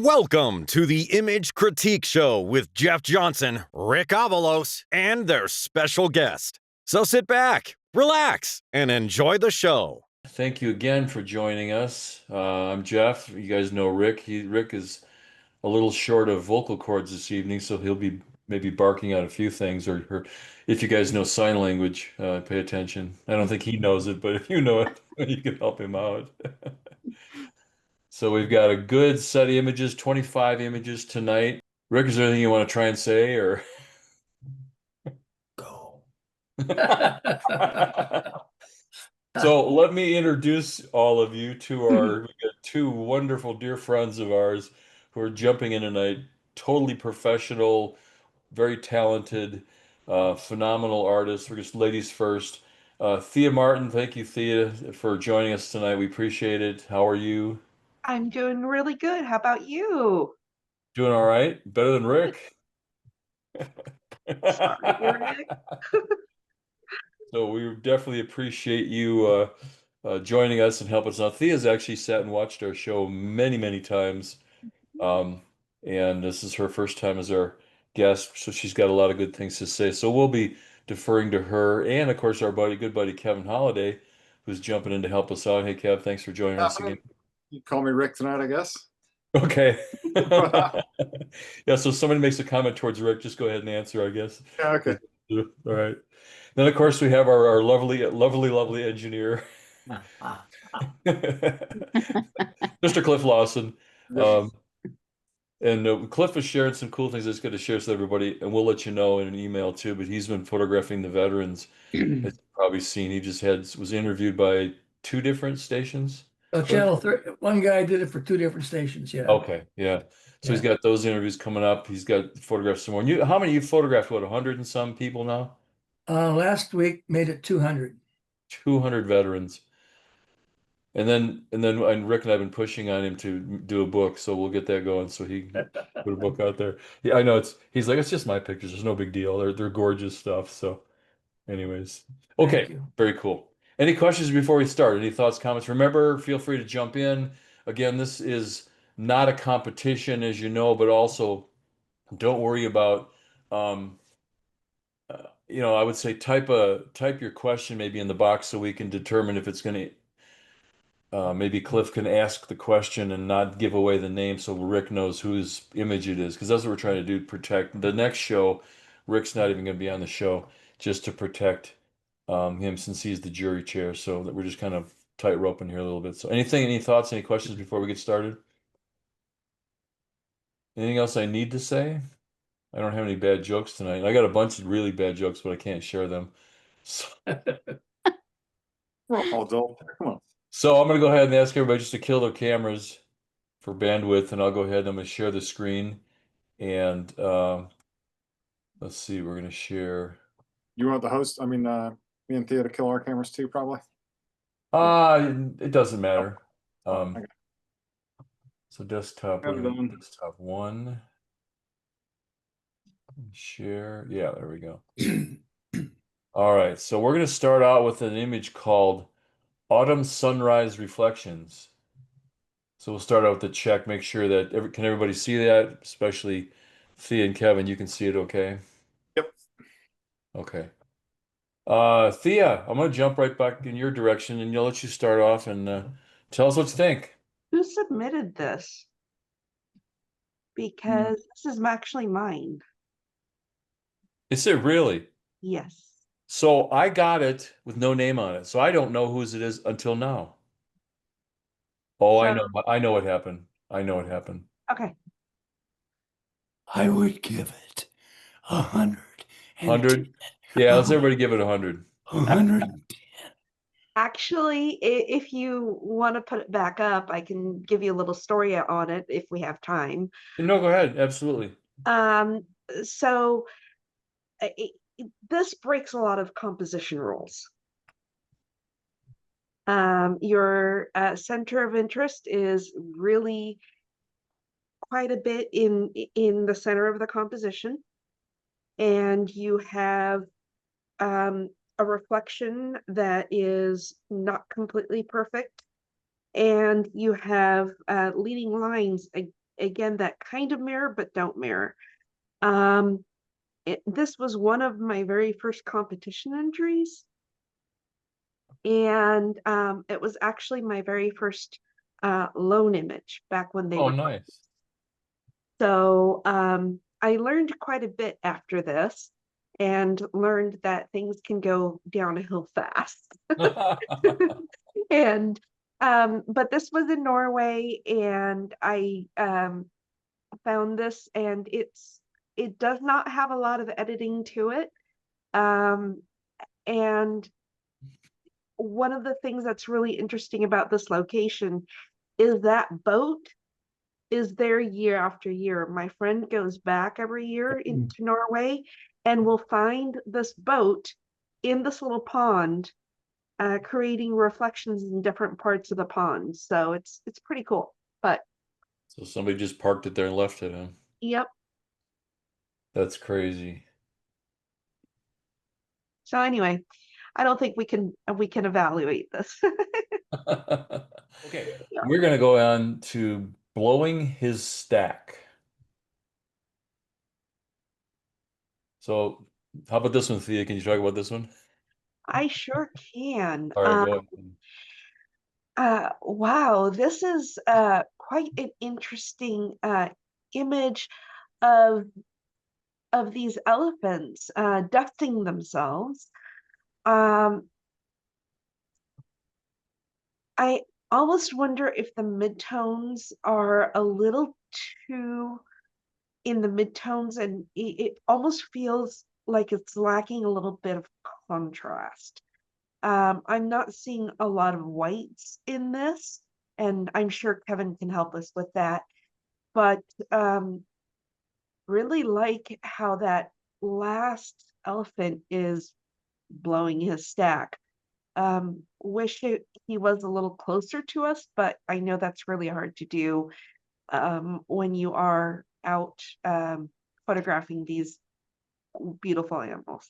Welcome to the Image Critique Show with Jeff Johnson, Rick Avalos, and their special guest. So sit back, relax, and enjoy the show. Thank you again for joining us. I'm Jeff. You guys know Rick. Rick is a little short of vocal cords this evening, so he'll be maybe barking out a few things, or if you guys know sign language, pay attention. I don't think he knows it, but if you know it, you can help him out. So we've got a good set of images, 25 images tonight. Rick, is there anything you want to try and say, or? Go. So let me introduce all of you to we've got two wonderful dear friends of ours who are jumping in tonight. Totally professional, very talented, phenomenal artists. We're just ladies first. Thea Martin, thank you, Thea, for joining us tonight. We appreciate it. How are you? I'm doing really good. How about you? Doing all right? Better than Rick? Sorry, Rick. So we definitely appreciate you joining us and helping us out. Thea's actually sat and watched our show many, many times. And this is her first time as our guest, so she's got a lot of good things to say. So we'll be deferring to her and, of course, our good buddy Kevin Holliday, who's jumping in to help us out. Hey, Kev, thanks for joining us again. You call me Rick tonight, I guess. Okay. Yeah, so if somebody makes a comment towards Rick, just go ahead and answer, I guess. Yeah, okay. All right. Then, of course, we have our lovely engineer, Mr. Cliff Lawson. And Cliff is sharing some cool things that's going to share with everybody, and we'll let you know in an email too. But he's been photographing the veterans, as you've probably seen. He just was interviewed by two different stations. Channel 3. One guy did it for two different stations. Yeah. Okay, yeah. So he's got those interviews coming up. He's got photographs some more. And how many you photographed? What, 100 and some people now? Last week made it 200. 200 veterans. And Rick and I have been pushing on him to do a book, so we'll get that going so he can put a book out there. Yeah, I know he's like, it's just my pictures. There's no big deal. They're gorgeous stuff. So anyways. Okay, very cool. Any questions before we start? Any thoughts, comments? Remember, feel free to jump in. Again, this is not a competition, as you know, but also don't worry about I would say type your question maybe in the box so we can determine if it's going to maybe Cliff can ask the question and not give away the name so Rick knows whose image it is, because that's what we're trying to do, protect the next show. Rick's not even going to be on the show, just to protect him since he's the jury chair. So that we're just kind of tight roping here a little bit. So any thoughts, any questions before we get started? Anything else I need to say? I don't have any bad jokes tonight. I got a bunch of really bad jokes, but I can't share them. So... We're all adult. Come on. So I'm going to go ahead and ask everybody just to kill their cameras for bandwidth, and I'll go ahead and I'm going to share the screen. And let's see, we're going to share. You want the host? I mean, me and Thea to kill our cameras too, probably. It doesn't matter. Okay. So desktop one. Share. Yeah, there we go. All right, so we're going to start out with an image called Autumn Sunrise Reflections. So we'll start out with the check, make sure that can everybody see that, especially Thea and Kevin, you can see it okay? Yep. Okay. Thea, I'm going to jump right back in your direction and I'll let you start off and tell us what you think. Who submitted this? Because this is actually mine. Is it really? Yes. So I got it with no name on it. So I don't know whose it is until now. Oh, I know what happened. I know what happened. Okay. I would give it 100. 100? Yeah, let's everybody give it 100. 110. Actually, if you want to put it back up, I can give you a little story on it if we have time. No, go ahead. Absolutely. So this breaks a lot of composition rules. Your center of interest is really quite a bit in the center of the composition, and you have a reflection that is not completely perfect, and you have leading lines again, that kind of mirror, but don't mirror. This was one of my very first competition entries. And it was actually my very first loan image back when they Oh, were. nice. So I learned quite a bit after this and learned that things can go downhill fast. And but this was in Norway, and I found this, and it does not have a lot of editing to it. And one of the things that's really interesting about this location is that boat is there year after year. My friend goes back every year into Norway and will find this boat in this little pond, creating reflections in different parts of the pond. So it's pretty cool. But So somebody just parked it there and left it, huh? yep. That's crazy. So anyway, I don't think we can evaluate this. Okay, we're gonna go on to blowing his stack. So how about this one, Thea? Can you talk about this one? I sure can. All right, go ahead. Wow, this is quite an interesting image of these elephants dusting themselves. I almost wonder if the midtones are a little too in the midtones, and it almost feels like it's lacking a little bit of contrast. I'm not seeing a lot of whites in this, and I'm sure Kevin can help us with that. But really like how that last elephant is blowing his stack. Wish he was a little closer to us, but I know that's really hard to do when you are out photographing these beautiful animals.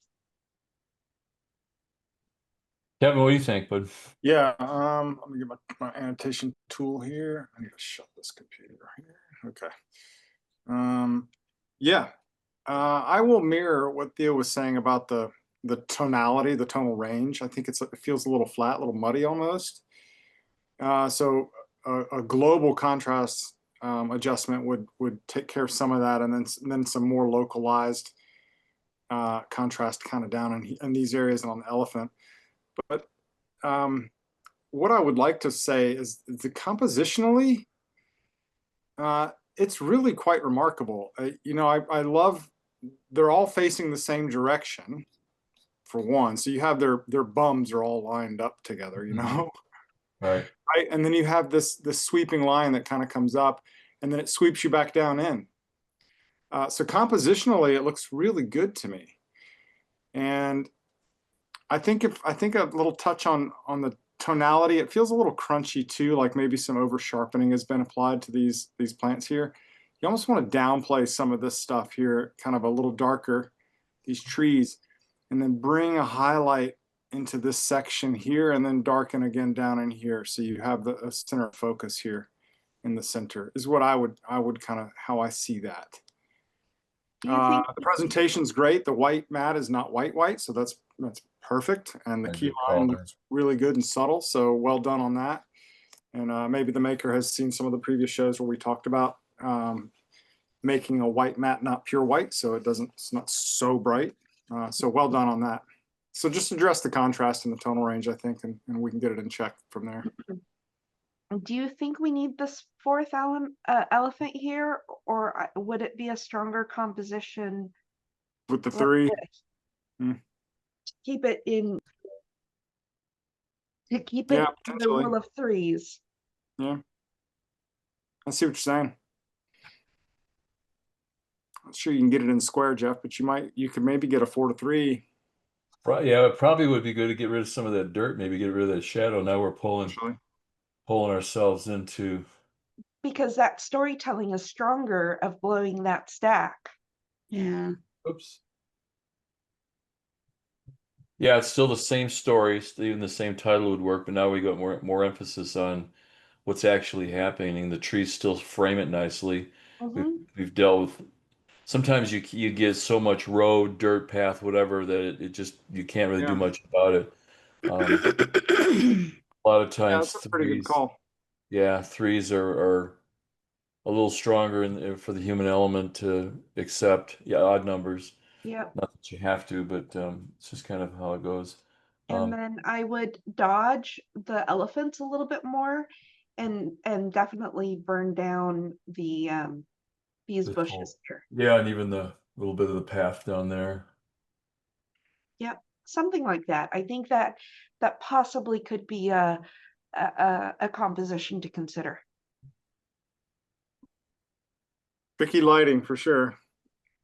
Kevin, what do you think, bud? Yeah, let me get my annotation tool here. I need to shut this computer here. Okay. Yeah, I will mirror what Theo was saying about the tonality, the tonal range. I think it feels a little flat, a little muddy almost. So a global contrast adjustment would take care of some of that, and then some more localized contrast kind of down in these areas and on the elephant. But what I would like to say is the compositionally, it's really quite remarkable. I love they're all facing the same direction for one. So you have their bums are all lined up together, Right. right? And then you have this sweeping line that kind of comes up, and then it sweeps you back down in. So compositionally, it looks really good to me. And I think a little touch on the tonality, it feels a little crunchy too, like maybe some over sharpening has been applied to these plants here. You almost want to downplay some of this stuff here, kind of a little darker, these trees, and then bring a highlight into this section here, and then darken again down in here, so you have a center of focus here in the center is what I would kind of how I see that. Do you think The presentation's great. The white mat is not white, so that's perfect, and the key line looks really good and subtle. So well done on that. And maybe the maker has seen some of the previous shows where we talked about making a white mat not pure white, so it's not so bright. So well done on that. So just address the contrast in the tonal range, I think, and we can get it in check from there. Do you think we need this fourth elephant here, or would it be a stronger composition With the three, keep it in yeah, in the rule of threes? Yeah, I see what you're saying. Not sure you can get it in square, Jeff, but you could maybe get a 4-3. Yeah, it probably would be good to get rid of some of that dirt, maybe get rid of that shadow. Now we're pulling ourselves into. Because that storytelling is stronger of blowing that stack. Yeah. Oops. Yeah, it's still the same story, even the same title would work, but now we got more emphasis on what's actually happening. The trees still frame it nicely. We've Mhm. we've dealt with sometimes you get so much road, dirt path, whatever that it just you can't really do Yeah. much about it. A lot of Yeah, times that's a pretty good call. threes are a little stronger for the human element to accept, yeah, odd numbers. Yep. Not that you have to, but it's just kind of how it goes. And Um, then I would dodge the elephants a little bit more and definitely burn down these the whole, bushes here. yeah, and even the little bit of the path down there. Yep. Something like that. I think that that possibly could be a composition to consider. Vicky lighting for sure.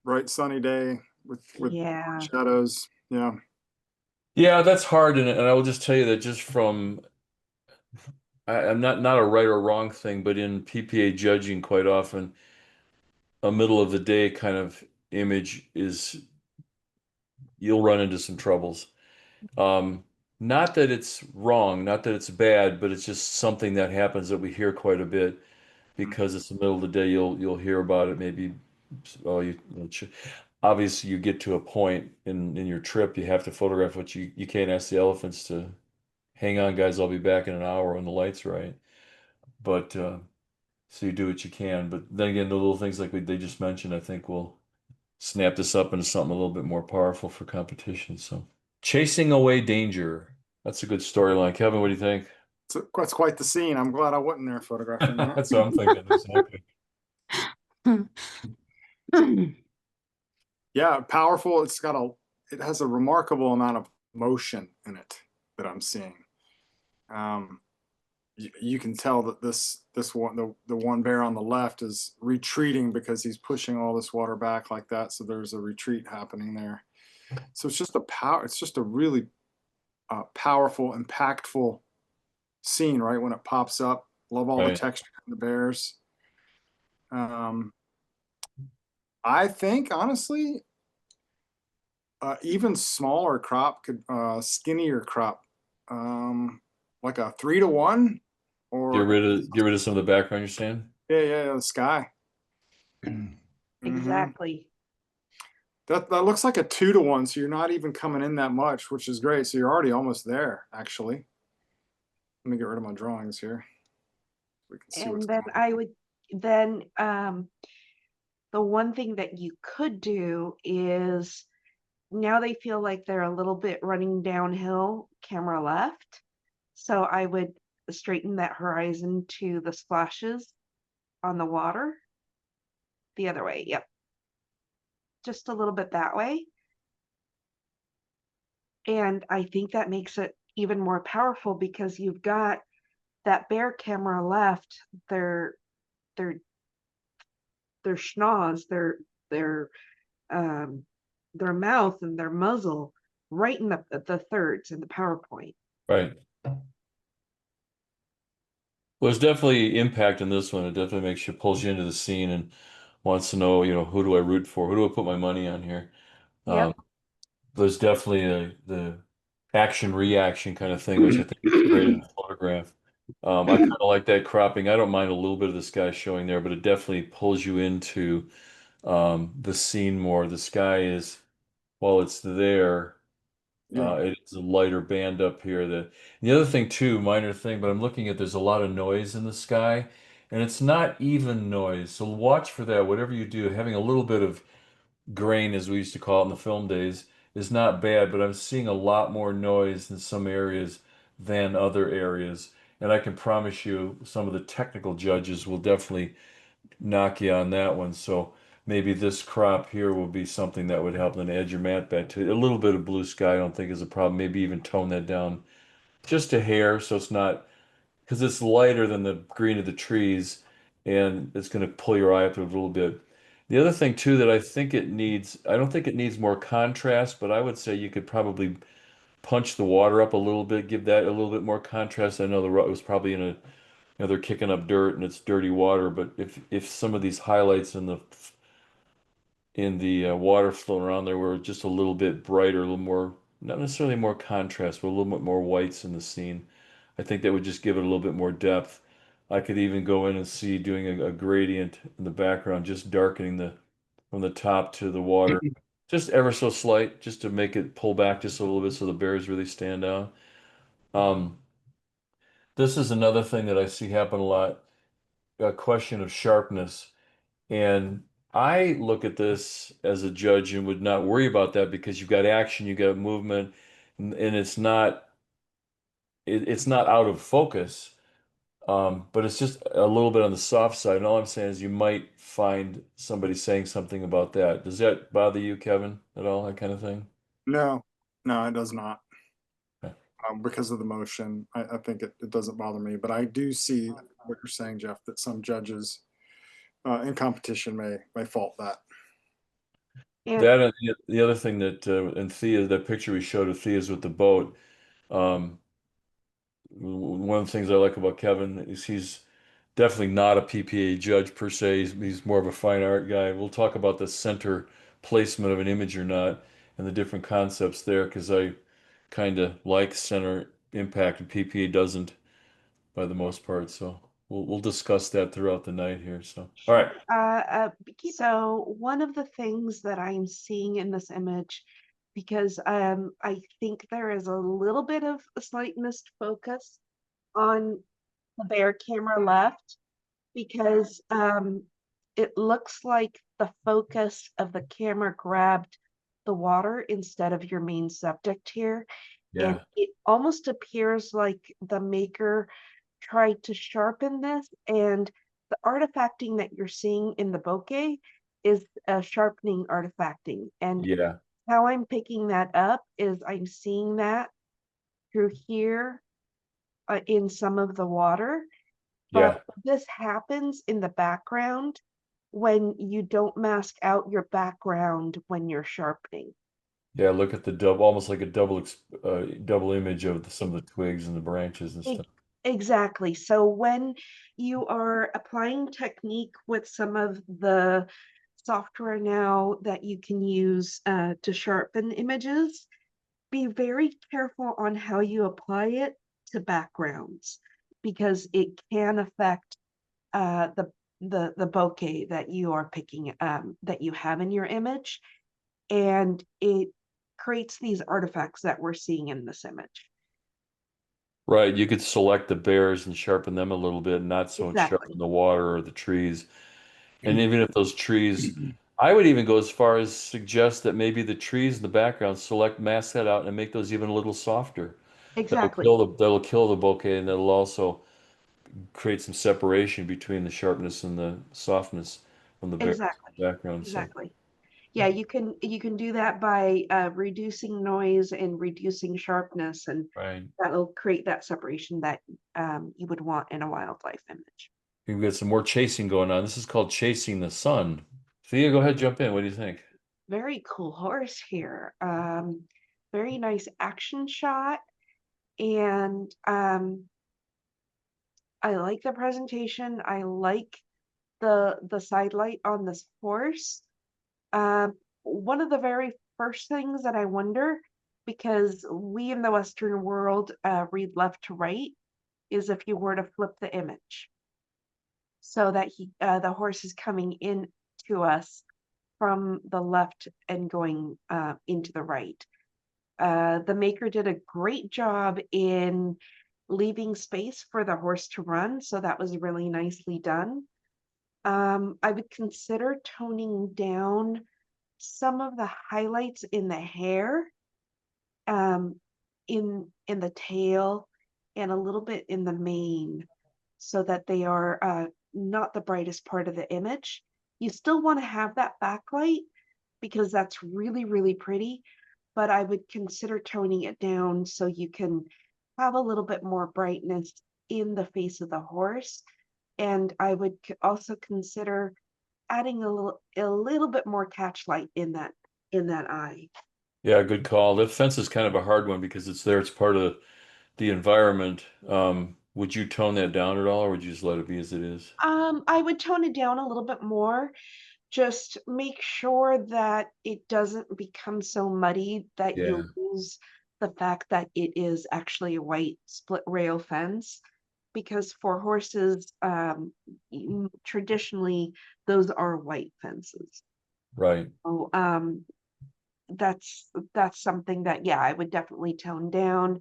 Bright sunny day with Yeah. shadows. Yeah. Yeah, that's hard, and I will just tell you that just from I'm not a right or wrong thing, but in PPA judging, quite often a middle of the day kind of image is you'll run into some troubles. Um, Not that it's wrong, not that it's bad, but it's just something that happens that we hear quite a bit because it's the middle of the day. You'll hear about it. Maybe oh, obviously you get to a point in your trip, you have to photograph what you can't ask the elephants to hang on, guys. I'll be back in an hour when the light's right. But so you do what you can. But then again, the little things like they just mentioned, I think will snap this up into something a little bit more powerful for competition. So, chasing away danger. That's a good storyline. Kevin, what do you think? That's quite the scene. I'm glad I wasn't there photographing that. That's what I'm thinking. Exactly. Yeah, powerful. It has a remarkable amount of motion in it that I'm seeing. Um, you can tell that this one the one bear on the left is retreating because he's pushing all this water back like that. So there's a retreat happening there. So it's just a power. It's just a really powerful, impactful scene, right? When it pops up. Love all the Right. texture in the bears. Um, I think honestly, even smaller crop could skinnier crop, like a 3-to-1, or Get rid of some of the background you're saying. yeah, the sky. Hmm. Exactly. That looks like a 2-to-1, so you're not even coming in that much, which is great. So you're already almost there, actually. Let me get rid of my drawings here. We can see what's And then going on. I would then the one thing that you could do is now they feel like they're a little bit running downhill, camera left. So I would straighten that horizon to the splashes on the water. The other way, yep. Just a little bit that way. And I think that makes it even more powerful because you've got that bear camera left, their their schnoz, their um their mouth and their muzzle right in the thirds in the PowerPoint. Right. Well, there's definitely impact in this one. It definitely makes you pulls you into the scene and wants to know, who do I root for? Who do I put my money on here? Um, Yep. there's definitely the action reaction kind of thing, which I think is great in the photograph. I kind of like that cropping. I don't mind a little bit of the sky showing there, but it definitely pulls you into the scene more. The sky is, while it's there, Yeah. it is a lighter band up here. The other thing too, minor thing, but I'm looking at there's a lot of noise in the sky, and it's not even noise. So watch for that. Whatever you do, having a little bit of grain, as we used to call it in the film days, is not bad, but I'm seeing a lot more noise in some areas than other areas. And I can promise you some of the technical judges will definitely knock you on that one. So maybe this crop here will be something that would help. Then add your mat back to it. A little bit of blue sky, I don't think is a problem. Maybe even tone that down just a hair so it's not because it's lighter than the green of the trees and it's going to pull your eye up a little bit. The other thing too that I don't think it needs more contrast, but I would say you could probably punch the water up a little bit, give that a little bit more contrast. I know it was probably they're kicking up dirt and it's dirty water, but if some of these highlights in the water floating around there were just a little bit brighter, a little more, not necessarily more contrast, but a little bit more whites in the scene, I think that would just give it a little bit more depth. I could even go in and see doing a gradient in the background, just darkening from the top to the water, just ever so slight, just to make it pull back just a little bit so the bears really stand out. Um, this is another thing that I see happen a lot, a question of sharpness. And I look at this as a judge and would not worry about that because you've got action, you've got movement, and it's not out of focus. But it's just a little bit on the soft side. And all I'm saying is you might find somebody saying something about that. Does that bother you, Kevin, at all, that kind of thing? No, no, it does not. Okay. Because of the motion, I think it doesn't bother me. But I do see what you're saying, Jeff, that some judges in competition may fault that. And That and the other thing that and Thea, that picture we showed of Thea's with the boat. Um, one of the things I like about Kevin is he's definitely not a PPA judge per se. He's more of a fine art guy. We'll talk about the center placement of an image or not and the different concepts there because I kind of like center impact and PPA doesn't by the most part. So we'll discuss that throughout the night here. So all right. so one of the things that I'm seeing in this image, because I think there is a little bit of a slight missed focus on the bear camera left, because it looks like the focus of the camera grabbed the water instead of your main subject here. And Yeah. it almost appears like the maker tried to sharpen this, and the artifacting that you're seeing in the bokeh is a sharpening artifacting. And Yeah. how I'm picking that up is I'm seeing that through here in some of the water. Yeah. But this happens in the background when you don't mask out your background when you're sharpening. Yeah. Look at the double, almost like a double image of some of the twigs and the branches and stuff. Exactly. So when you are applying technique with some of the software now that you can use to sharpen images, be very careful on how you apply it to backgrounds, because it can affect the bokeh that you are picking that you have in your image, and it creates these artifacts that we're seeing in this image. Right, you could select the bears and sharpen them a little bit, not so much Exactly. sharpen the water or the trees. And even if those trees, I would even go as far as suggest that maybe the trees in the background, mask that out and make those even a little softer. Exactly. That'll kill the bokeh and that'll also create some separation between the sharpness and the softness from the bears Exactly. in the background. So, Exactly. Yeah, you can do that by reducing noise and reducing sharpness, and right. that'll create that separation that you would want in a wildlife image. We've got some more chasing going on. This is called Chasing the Sun. Thea, go ahead, jump in. What do you think? Very cool horse here. Very nice action shot, and I like the presentation. I like the side light on this horse. One of the very first things that I wonder, because we in the Western world read left to right, is if you were to flip the image so that the horse is coming in to us from the left and going into the right. The maker did a great job in leaving space for the horse to run, so that was really nicely done. I would consider toning down some of the highlights in the hair, um, in the tail, and a little bit in the mane, so that they are not the brightest part of the image. You still want to have that backlight because that's really, really pretty, but I would consider toning it down so you can have a little bit more brightness in the face of the horse. And I would also consider adding a little bit more catch light in that eye. Yeah, good call. The fence is kind of a hard one because it's there. It's part of the environment. Would you tone that down at all, or would you just let it be as it is? I would tone it down a little bit more. Just make sure that it doesn't become so muddy that Yeah. you lose the fact that it is actually a white split rail fence. because for horses, traditionally, those are white fences. Right. So, that's something that, yeah, I would definitely tone down,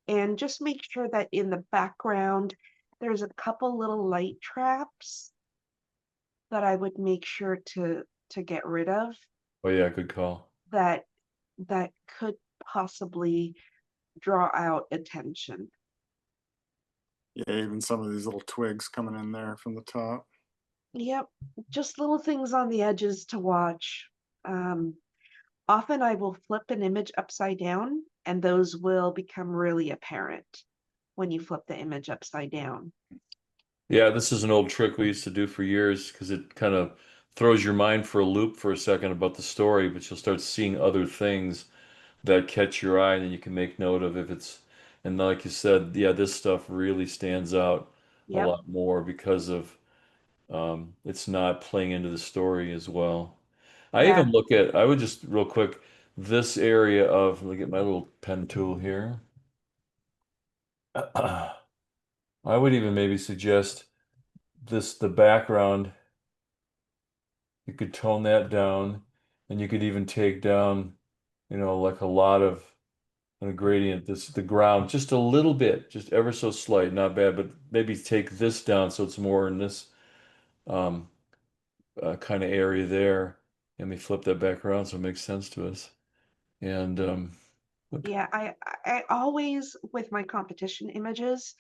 and just make sure that in the background, there's a couple little light traps that I would make sure to get rid of, Oh yeah, good call. that could possibly draw out attention. Yeah, even some of these little twigs coming in there from the top. Yep, just little things on the edges to watch. Often I will flip an image upside down, and those will become really apparent when you flip the image upside down. Yeah, this is an old trick we used to do for years because it kind of throws your mind for a loop for a second about the story, but you'll start seeing other things that catch your eye, and then you can make note of if it's, and like you said, yeah, this stuff really stands out a Yep, lot more because of it's not playing into the story as well. I yeah, even look at, I would just real quick, this area of, let me get my little pen tool here. I would even maybe suggest this, the background, you could tone that down, and you could even take down, like a lot of a gradient, the ground just a little bit, just ever so slight, not bad, but maybe take this down so it's more in this um, kind of area there. Let me flip that back around so it makes sense to us. And whoop. yeah. I always, with my competition images,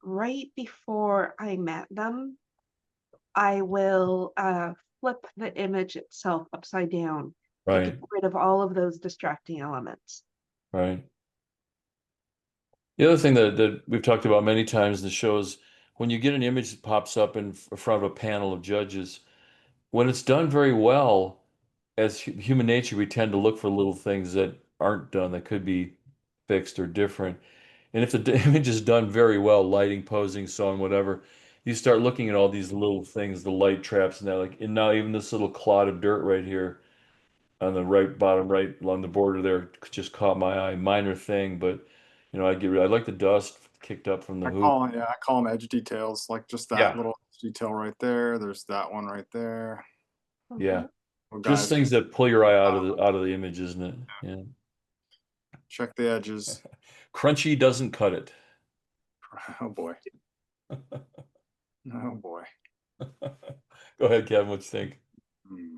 right before I mat them, I will flip the image itself upside down to get Right, rid of all of those distracting elements. right. The other thing that we've talked about many times in the show is when you get an image that pops up in front of a panel of judges, when it's done very well, as human nature, we tend to look for little things that aren't done that could be fixed or different. And if the image is done very well, lighting, posing, so on, whatever, you start looking at all these little things, the light traps and that, like, and now even this little clod of dirt right here on the right bottom right along the border there just caught my eye. Minor thing, but I like the dust kicked up from the hoop. I call them edge details, like just that Yeah, little detail right there. There's that one right there. yeah. Mhm. Well, Just guys, things that pull your eye out of the image, isn't it? Yeah. check the edges. Crunchy doesn't cut it. Oh boy. Oh boy. Go ahead, Kevin. What you think? Hmm.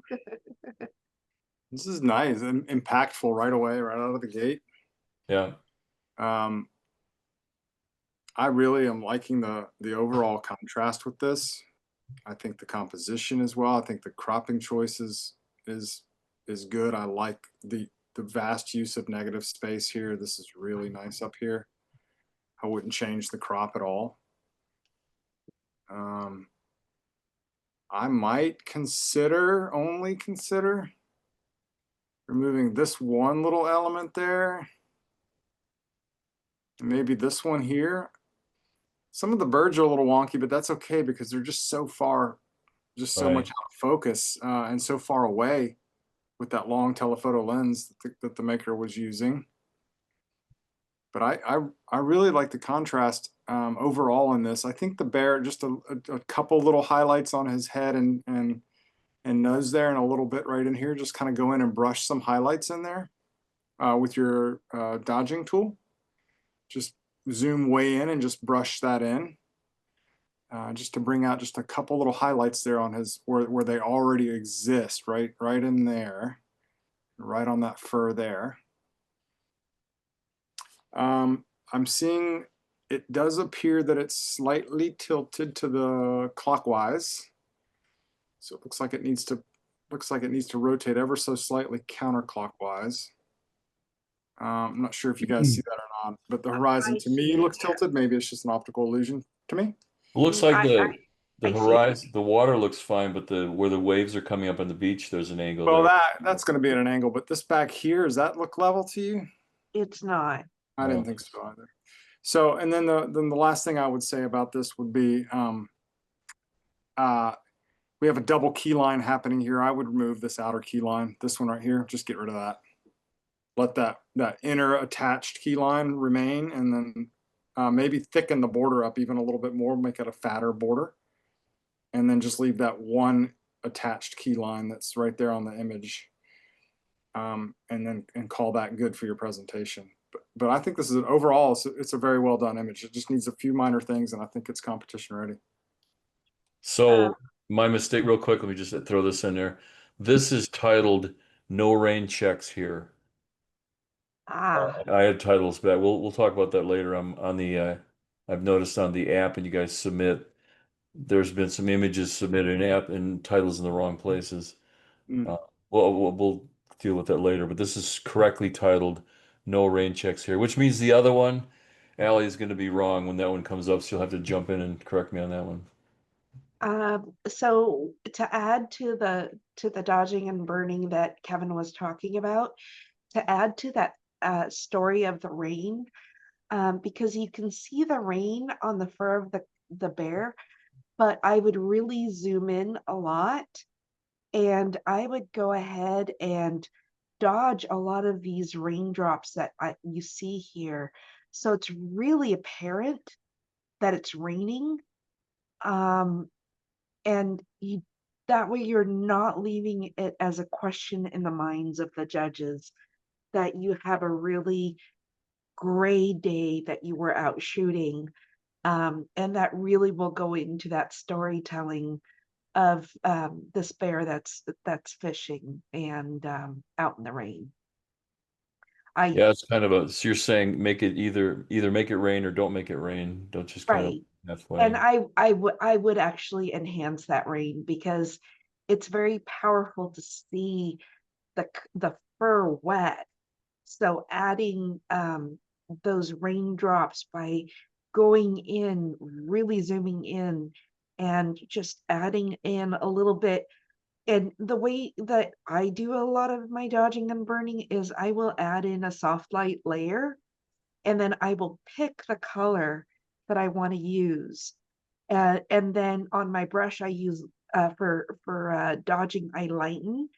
This is nice and impactful right away, right out of the gate. Yeah. Um, I really am liking the overall contrast with this. I think the composition as well. I think the cropping choices is good. I like the vast use of negative space here. This is really nice up here. I wouldn't change the crop at all. I might only consider removing this one little element there. And maybe this one here. Some of the birds are a little wonky, but that's okay because they're just so far, just so much Right. out of focus and so far away with that long telephoto lens that the maker was using. But I really like the contrast overall in this. I think the bear, just a couple little highlights on his head and nose there, and a little bit right in here. Just kind of go in and brush some highlights in there with your dodging tool. Just zoom way in and just brush that in. Just to bring out just a couple little highlights there on his where they already exist, right in there, right on that fur there. I'm seeing it does appear that it's slightly tilted to the clockwise, so it looks like it needs to rotate ever so slightly counterclockwise. I'm not sure if you guys see that or not, but the horizon I to me see it, looks yeah. tilted. Maybe it's just an optical illusion to me. It looks like the I see it. horizon, the water looks fine, but where the waves are coming up on the beach, there's an angle Well, there. that's going to be at an angle, but this back here, does that look level to you? It's not. I didn't think so either. So, and then the last thing I would say about this would be, we have a double key line happening here. I would remove this outer key line, this one right here. Just get rid of that. Let that inner attached key line remain, and then maybe thicken the border up even a little bit more, make it a fatter border, and then just leave that one attached key line that's right there on the image, and call that good for your presentation. But I think this is an overall, it's a very well done image. It just needs a few minor things, and I think it's competition ready. So my mistake, real quick, let me just throw this in there. This is titled "No Rain Checks Here." I had titles back. We'll talk about that later. I'm on the I've noticed on the app, and you guys submit. There's been some images submitted in app and titles in the wrong places. Mm. We'll deal with that later. But this is correctly titled "No Rain Checks Here," which means the other one, Allie, is going to be wrong when that one comes up. So you'll have to jump in and correct me on that one. So to add to the dodging and burning that Kevin was talking about, to add to that story of the rain, because you can see the rain on the fur of the bear, but I would really zoom in a lot, and I would go ahead and dodge a lot of these raindrops that you see here. So it's really apparent that it's raining. And that way you're not leaving it as a question in the minds of the judges that you have a really gray day that you were out shooting. And that really will go into that storytelling of this bear that's fishing and out in the rain. Yeah, it's kind of a, so you're saying make it either make it rain or don't make it rain. Don't just kind of Right. halfway. And I would actually enhance that rain, because it's very powerful to see the fur wet. So adding those raindrops by going in, really zooming in, and just adding in a little bit. And the way that I do a lot of my dodging and burning is I will add in a soft light layer, and then I will pick the color that I want to use. And then on my brush, I use for dodging, I lighten,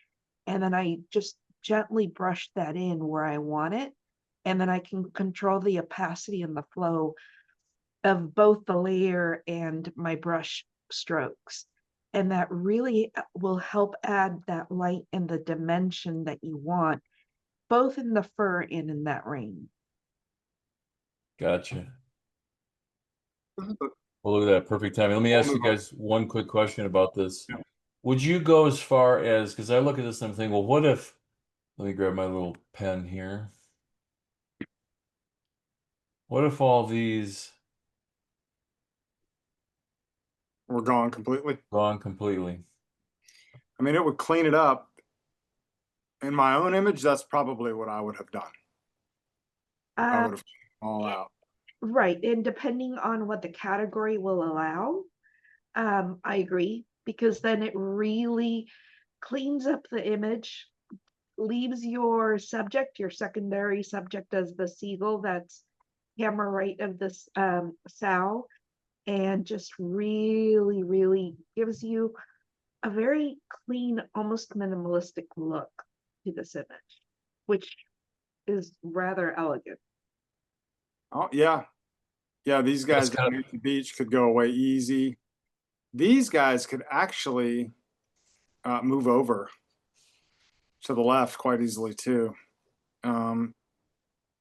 and then I just gently brush that in where I want it. And then I can control the opacity and the flow of both the layer and my brush strokes. And that really will help add that light and the dimension that you want, both in the fur and in that rain. Gotcha. Well, look at that, perfect timing. Let me ask you guys one quick question about this. Yeah. Would you go as far as, because I look at this and I'm thinking, well, what if, let me grab my little pen here. What if all these We're gone completely. gone completely? I mean, it would clean it up. In my own image, that's probably what I would have done. I would have all out. Right. And depending on what the category will allow, I agree, because then it really cleans up the image, leaves your subject, your secondary subject, as the seagull that's camera right of this sow, and just really, really gives you a very clean, almost minimalistic look to this image, which is rather elegant. Oh, yeah. Yeah, these guys That's kind down here at the beach could go away easy. These guys could actually move over to the left quite easily too. And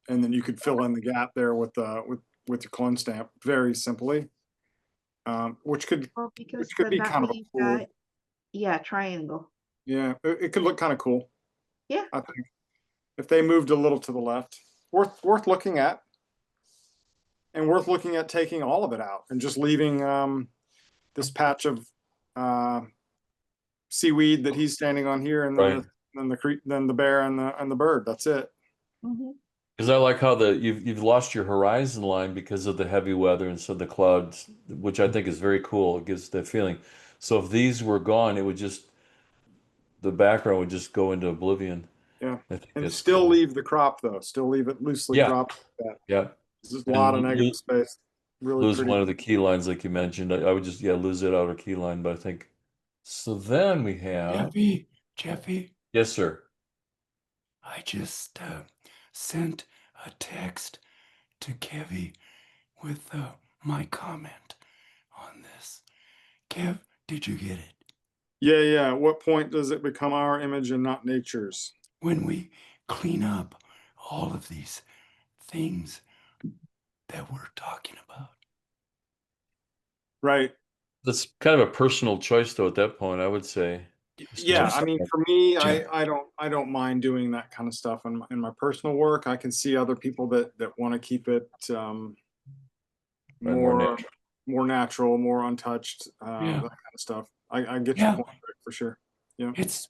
then you could fill in the gap there with your clone stamp very simply. Which could Well, because which could then be that kind of way a you've cool, got, yeah, triangle. yeah, it could look kind of cool. Yeah. I think if they moved a little to the left, worth looking at, and worth looking at taking all of it out and just leaving this patch of seaweed that he's standing on here, and right. then the bear and the bird. That's it. Mm-hmm. Because I like how you've lost your horizon line because of the heavy weather and so the clouds, which I think is very cool. It gives that feeling. So if these were gone, it would just, the background would just go into oblivion. Yeah, I think and that's still cool. leave the crop though. Still leave it loosely Yeah, cropped like that. yeah. There's a lot of negative space. Really Lose pretty. one of the key lines like you mentioned. I would just, yeah, lose that outer key line, but I think, so then we have, Jeffy, yes, sir. I just sent a text to Kevy with my comment on this. Kev, did you get it? Yeah. At what point does it become our image and not nature's? When we clean up all of these things that we're talking about. Right. That's kind of a personal choice, though. At that point, I would say. Yeah, I mean, for me, Jeff. I don't mind doing that kind of stuff in my personal work. I can see other people that want to keep it More more natural. more natural, more untouched, Yeah. that kind of stuff. I get Yeah. your point, Rick, for sure. Yeah, It's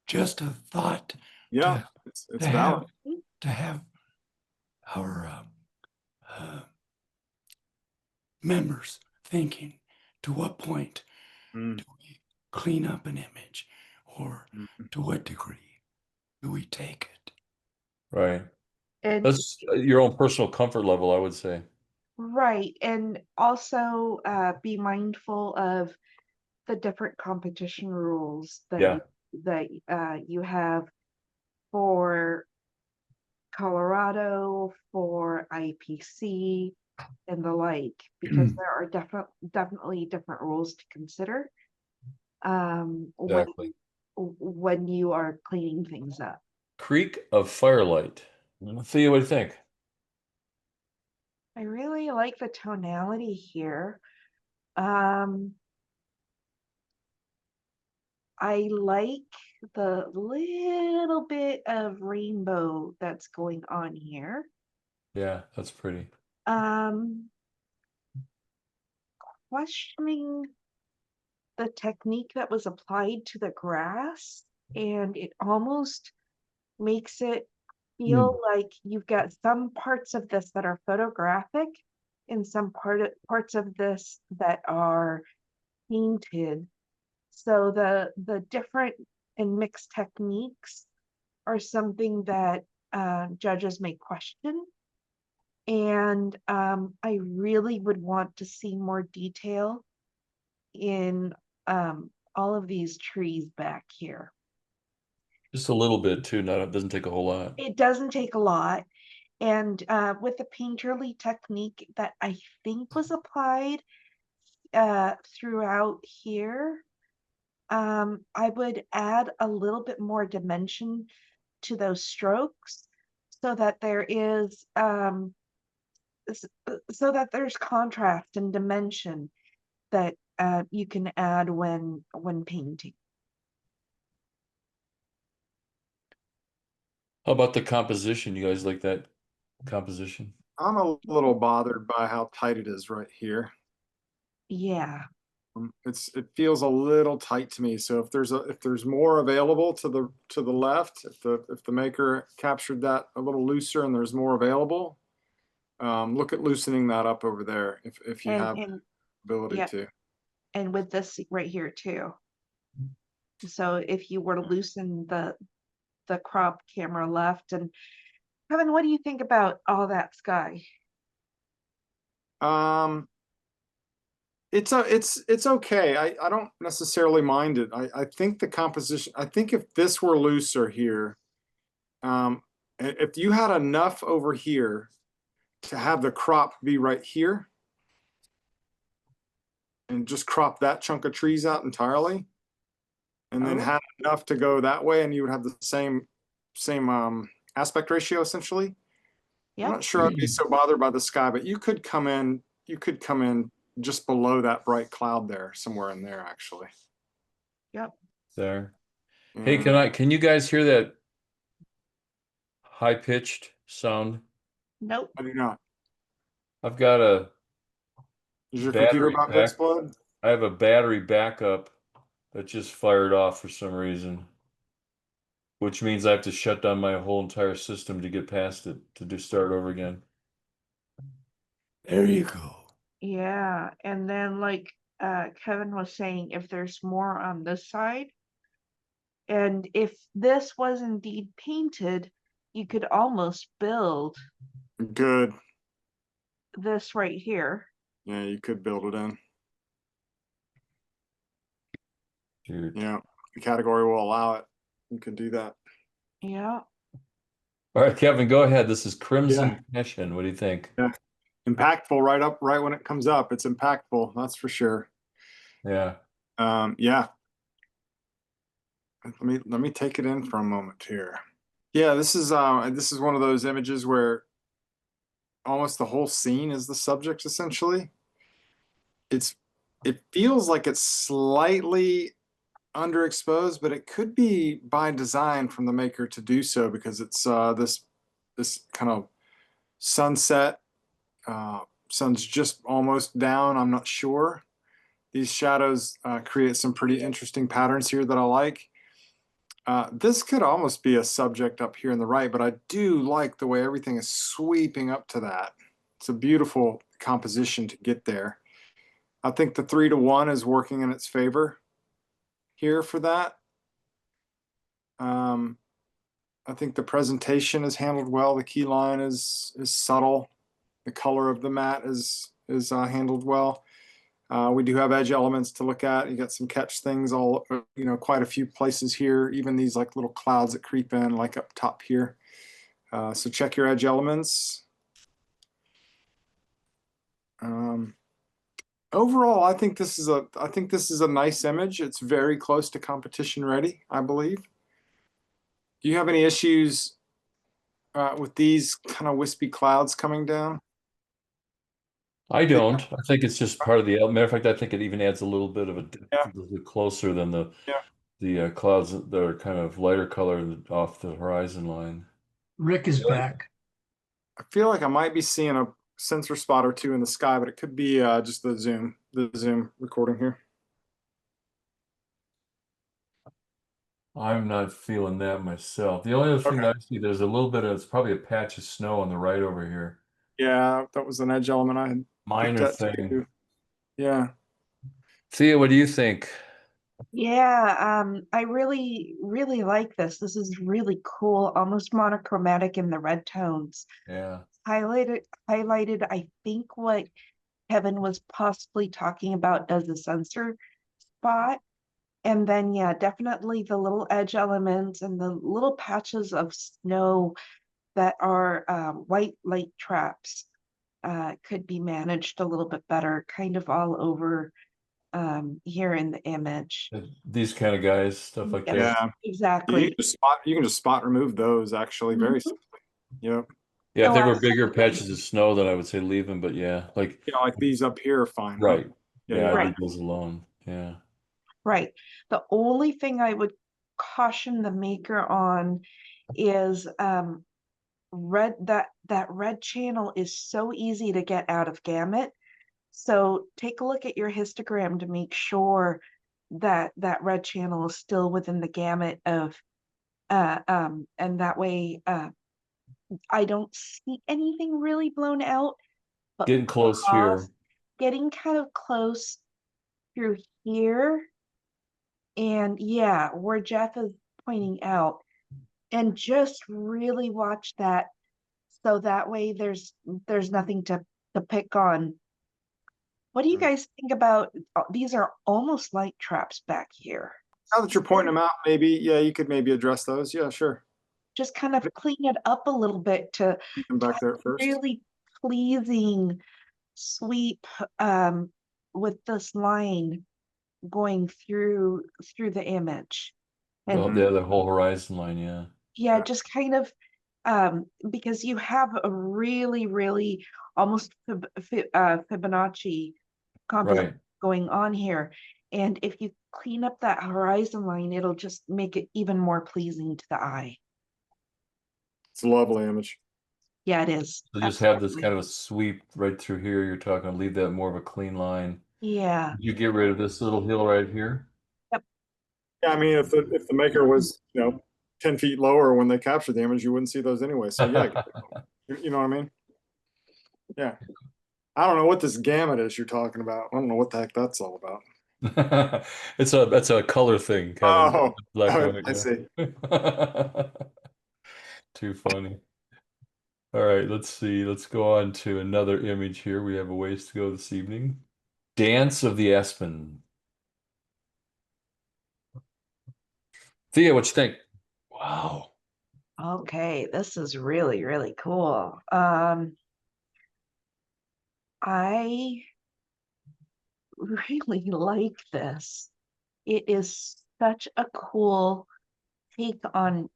just a thought yeah, to, it's to valid. have our members thinking, to what point Mm, do we clean up an image, or mm. to what degree do we take it? Right. And That's your own personal comfort level, I would say. right, and also be mindful of the different competition rules that Yeah. you have for Colorado, for IPC, and the like, because there are definitely different rules to consider Exactly. when you are cleaning things up. Creek of Firelight. Thea, what do you think? I really like the tonality here. I like the little bit of rainbow that's going on here. Yeah, that's pretty. Questioning the technique that was applied to the grass, and it almost makes it feel like you've got some parts of this that are photographic and some parts of this that are painted. So the different and mixed techniques are something that judges may question. And I really would want to see more detail in all of these trees back here. Just a little bit too. Not, it doesn't take a whole lot. It doesn't take a lot. And with the painterly technique that I think was applied throughout here, I would add a little bit more dimension to those strokes so that there is so that there's contrast and dimension that you can add when painting. How about the composition? You guys like that composition? I'm a little bothered by how tight it is right here. Yeah. It feels a little tight to me. So if there's more available to the left, if the maker captured that a little looser and there's more available, look at loosening that up over there if you have And ability yeah, to. and with this right here too. So if you were to loosen the crop camera left, and Kevin, what do you think about all that sky? It's okay. I don't necessarily mind it. I think the composition, I think if this were looser here, if you had enough over here to have the crop be right here and just crop that chunk of trees out entirely, and then Oh. have enough to go that way, and you would have the same aspect ratio essentially. I'm Yeah. not sure I'd be so bothered by the sky, but you could come in just below that bright cloud there, somewhere in there actually. Yep. There. Hey, can you guys hear that high-pitched sound? Nope. I do not. I've got a Is your computer about to explode? I have a battery backup that just fired off for some reason, which means I have to shut down my whole entire system to get past it to start over again. There you go. Yeah. And then like Kevin was saying, if there's more on this side, and if this was indeed painted, you could almost build Good. this right here. Yeah, you could build it in. Dude. Yeah, the category will allow it. You could do that. Yeah. All right, Kevin, go ahead. This is Crimson Passion. What do you think? Yeah. Impactful right when it comes up. It's impactful, that's for sure. Yeah. Yeah. Let me take it in for a moment here. Yeah, this is one of those images where almost the whole scene is the subject essentially. It feels like it's slightly underexposed, but it could be by design from the maker to do so, because it's this kind of sunset. Sun's just almost down. I'm not sure. These shadows create some pretty interesting patterns here that I like. This could almost be a subject up here in the right, but I do like the way everything is sweeping up to that. It's a beautiful composition to get there. I think the 3-to-1 is working in its favor here for that. I think the presentation is handled well. The key line is subtle. The color of the mat is handled well. We do have edge elements to look at. You got some catch things all, quite a few places here, even these like little clouds that creep in like up top here. So check your edge elements. Overall, I think this is a nice image. It's very close to competition ready, I believe. Do you have any issues with these kind of wispy clouds coming down? I don't. I think it's just part of the matter of fact, I think it even adds a little bit of a Yeah. closer than the clouds that are kind of lighter color off the horizon line. Rick is back. I feel like I might be seeing a sensor spot or two in the sky, but it could be just the zoom recording here. I'm not feeling that myself. The only other thing Okay. that I see, there's a little bit of, it's probably a patch of snow on the right over here. Yeah, that was an edge element I had Minor looked at thing. too. Yeah. Thea, what do you think? Yeah, I really, really like this. This is really cool, almost monochromatic in the red tones. Yeah. Highlighted, I think what Kevin was possibly talking about as a sensor spot. And then, yeah, definitely the little edge elements and the little patches of snow that are white light traps could be managed a little bit better, kind of all over here in the image. These kind of guys, stuff like Yes, that. Yeah. exactly. You can just spot remove those actually very simply. Yep. Yeah, if Oh, there were bigger absolutely. patches of snow, then I would say leave them. But yeah, like Like these up here are fine. Huh? right. Yeah, I'd Right. leave those alone. Yeah. Right. The only thing I would caution the maker on is that red channel is so easy to get out of gamut. So take a look at your histogram to make sure that that red channel is still within the gamut of and that way I don't see anything really blown out, but Getting close here. getting kind of close through here, and yeah, where Jeff is pointing out, and just really watch that, so that way there's nothing to pick on. What do you guys think about these are almost light traps back here? Now that you're pointing them out, maybe, yeah, you could maybe address those. Yeah, sure. Just kind of clean it up a little bit to Keep them back there at first. really pleasing sweep with this line going through the image. And The whole horizon line, yeah. yeah, just kind of because you have a really, really almost Fibonacci composition Right. going on here. And if you clean up that horizon line, it'll just make it even more pleasing to the eye. It's a lovely image. Yeah, it is. So just have this Absolutely. kind of a sweep right through here. You're talking, leave that more of a clean line. Yeah. You get rid of this little hill right here. Yeah, I mean, if the maker was 10 feet lower when they captured the image, you wouldn't see those anyway. So yeah, you know what I mean? Yeah. I don't know what this gamut is you're talking about. I don't know what the heck that's all about. That's a color thing, Kevin. Oh, Black and white, I see. Too funny. All right, let's see. Let's go on to another image here. We have a ways to go this evening. Dance of the Aspen. Thea, what you think? Wow. Okay, this is really, really cool. I really like this. It is such a cool take on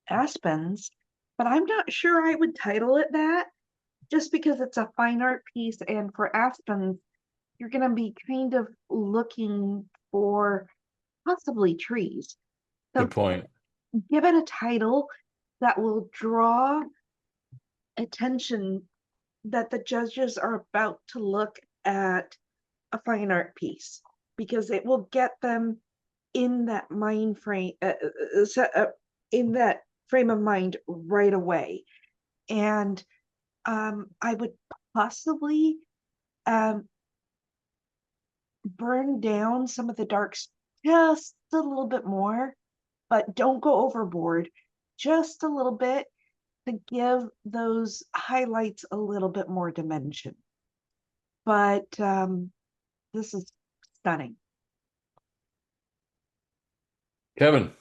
aspens, but I'm not sure I would title it that just because it's a fine art piece, and for aspens, you're going to be kind of looking for possibly trees. So Good point. give it a title that will draw attention that the judges are about to look at a fine art piece, because it will get them in that mind frame, in that frame of mind right away. And I would possibly burn down some of the darks just a little bit more, but don't go overboard, just a little bit, to give those highlights a little bit more dimension. But this is stunning. Kevin,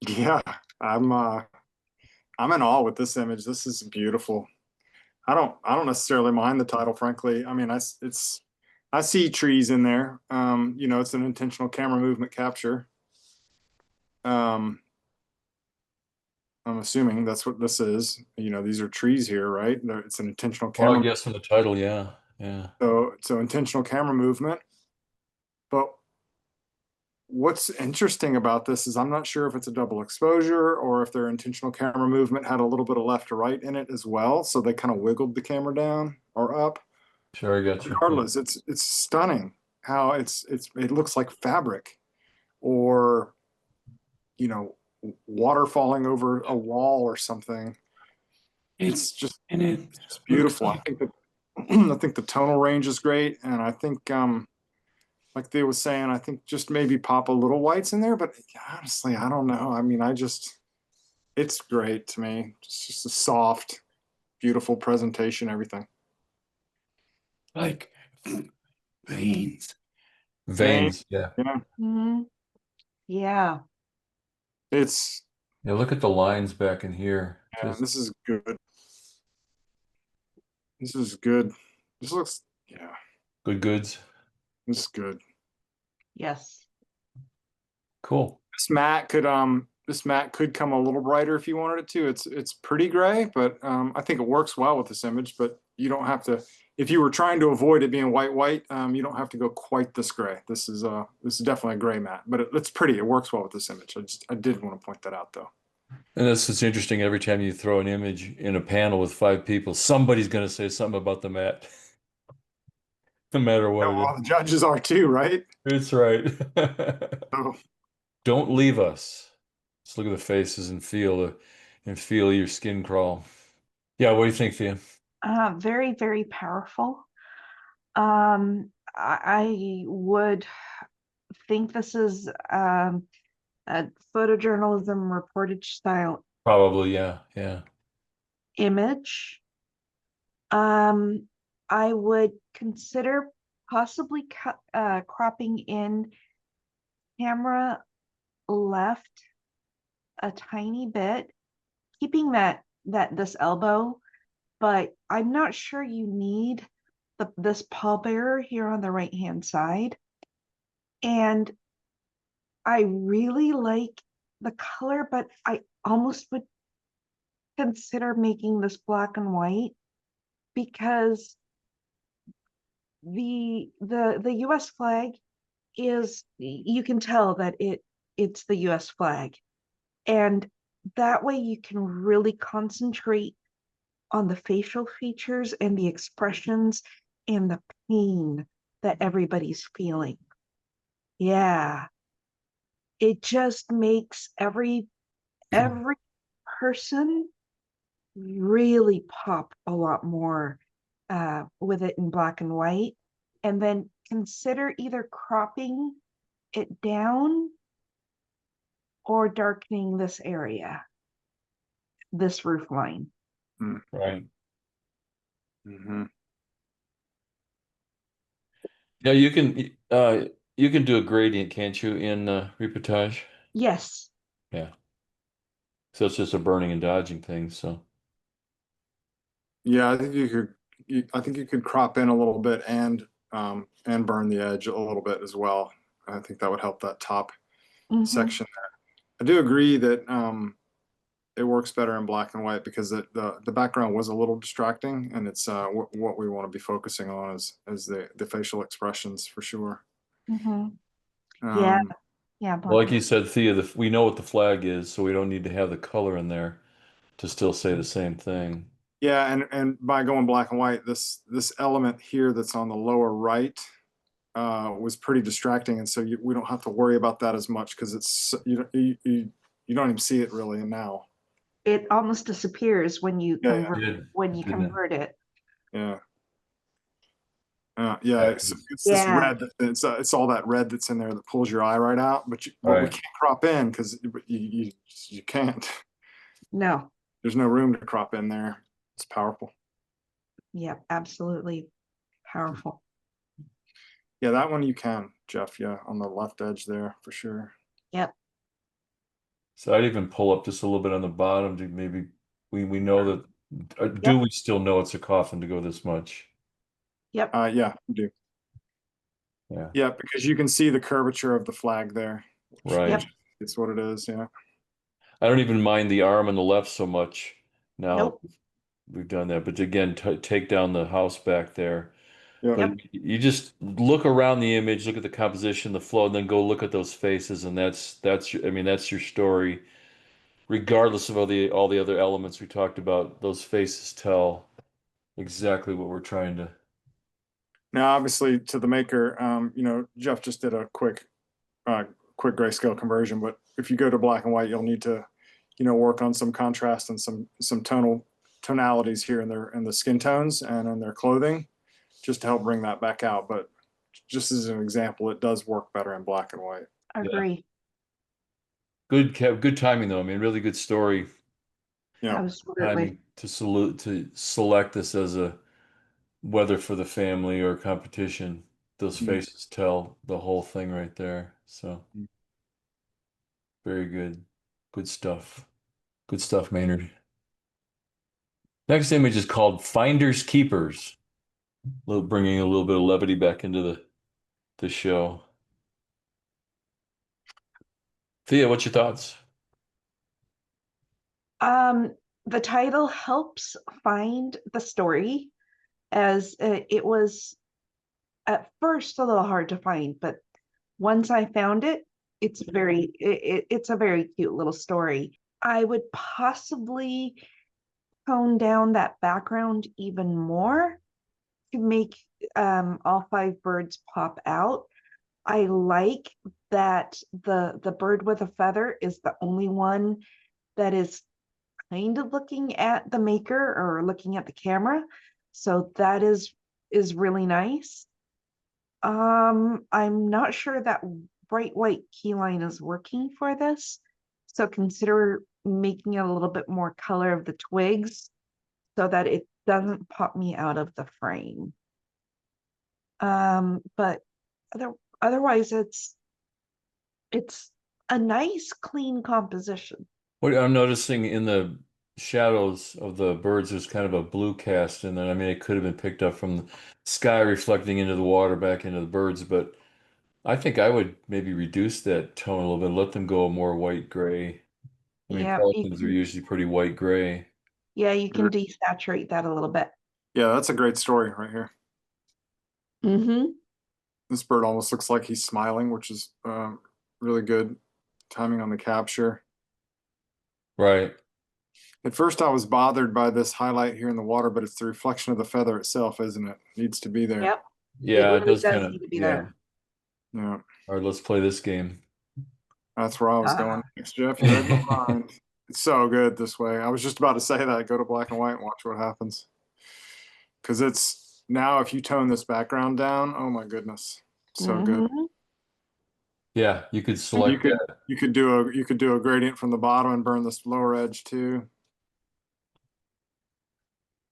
Yeah, I'm in awe with this image. This is beautiful. I don't necessarily mind the title, frankly. I mean, I see trees in there. You know, it's an intentional camera movement capture. I'm assuming that's what this is. You know, these are trees here, right? It's an intentional well, I camera. guess from the title, yeah, yeah. So intentional camera movement. But what's interesting about this is I'm not sure if it's a double exposure or if their intentional camera movement had a little bit of left to right in it as well. So they kind of wiggled the camera down or up. Sure, I got you. Regardless, it's stunning how it looks like fabric, or you know, water falling over a wall or something. It's just beautiful. Like, I think that I think the tonal range is great, and I think like they was saying, I think just maybe pop a little whites in there, but honestly, I don't know. I mean, it's great to me. It's just a soft, beautiful presentation, everything. like veins. Veins, yeah. Yeah, Mhm. Yeah. it's Yeah, look at the lines back in here. yeah, Just this is good. This is good. This looks yeah, good goods. this is good. Yes. Cool. This matte could come a little brighter if you wanted it to. It's pretty gray, but I think it works well with this image. But you don't have to, if you were trying to avoid it being white, you don't have to go quite this gray. This is definitely a gray matte, but it's pretty. It works well with this image. I did want to point that out though. And it's interesting, every time you throw an image in a panel with 5 people, somebody's going to say something about the mat, no matter what it Well, is. the judges are too, right? It's right. So, Don't leave us. Just look at the faces and feel your skin crawl. Yeah, what do you think, Thea? Very, very powerful. I would think this is a photojournalism reportage style Probably, yeah, yeah. image. I would consider possibly cropping in camera left a tiny bit, keeping this elbow, but I'm not sure you need this pallbearer here on the right hand side. And I really like the color, but I almost would consider making this black and white, because the US flag is, you can tell that it's the US flag. And that way you can really concentrate on the facial features and the expressions and the pain that everybody's feeling. Yeah. It just makes every person really pop a lot more with it in black and white. And then consider either cropping it down or darkening this area, this roof line. Right. mhm. Yeah, you can do a gradient, can't you, in reportage? Yes. Yeah. So it's just a burning and dodging thing. So Yeah, I think I think you could crop in a little bit and burn the edge a little bit as well. I think that would help that top Mhm. section there. I do agree that it works better in black and white because the background was a little distracting, and it's what we want to be focusing on is the facial expressions for sure. Mhm. Yeah, Um, yeah, Well, like black you and said, Thea, we know what the flag is, so we don't need to have the color in there to still say the same thing. yeah, and by going black and white, this element here that's on the lower right was pretty distracting, and so we don't have to worry about that as much because it's you don't even see it really now. it almost disappears when you Yeah, convert Didn't it? it. yeah. Yeah, it's this Yeah. red. It's all that red that's in there that pulls your eye right out. But we Right. can't crop in because you can't. No. There's no room to crop in there. It's powerful. Yeah, absolutely powerful. Yeah, that one you can, Jeff. Yeah, on the left edge there for sure. Yep. So I'd even pull up just a little bit on the bottom to maybe we know that do Yep. we still know it's a coffin to go this much? Yep. Yeah, you do. Yeah. Yeah, because you can see the curvature of the flag there. Right. Yep. It's what it is. Yeah. I don't even mind the arm on the left so much now. Nope. We've done that, but again, take down the house back there. Yeah. But you just look around the image, look at the composition, the flow, and then go look at those faces, and that's your, I mean, that's your story. Regardless of all the other elements we talked about, those faces tell exactly what we're trying to. Now, obviously, to the maker, Jeff just did a quick grayscale conversion, but if you go to black and white, you'll need to, work on some contrast and some tonalities here in the skin tones and in their clothing, just to help bring that back out. But just as an example, it does work better in black and white. Agree. Good timing though. I mean, really good story. Yeah. Absolutely. Timing to select this as a whether for the family or competition. Those faces tell the whole thing right there. So very good. Good stuff. Good stuff, Maynard. Next image is called Finders Keepers. Bringing a little bit of levity back into the show. Thea, what's your thoughts? The title helps find the story, as it was at first a little hard to find, but once I found it, it's a very cute little story. I would possibly tone down that background even more to make all 5 birds pop out. I like that the bird with a feather is the only one that is kind of looking at the maker or looking at the camera. So that is really nice. I'm not sure that bright white key line is working for this. So consider making it a little bit more color of the twigs so that it doesn't pop me out of the frame. But otherwise it's a nice clean composition. What I'm noticing in the shadows of the birds, there's kind of a blue cast in there. I mean, it could have been picked up from the sky reflecting into the water back into the birds, but I think I would maybe reduce that tone a little bit, let them go more white gray. I mean, Yeah, pelicans are usually pretty white gray. yeah, you can desaturate that a little bit. Yeah, that's a great story right here. Mm-hmm. This bird almost looks like he's smiling, which is really good timing on the capture. Right. At first, I was bothered by this highlight here in the water, but it's the reflection of the feather itself, isn't it? It needs to be there. Yep. Yeah, it really does kind of, need to be yeah. there. Yeah, All right, let's play this game. that's where I was going next, Jeff. You read my mind. It's so good this way. I was just about to say that. Go to black and white and watch what happens. Because it's now, if you tone this background down, oh my goodness, so good. Mhm. Yeah, you could And select that. you could do a gradient from the bottom and burn this lower edge too.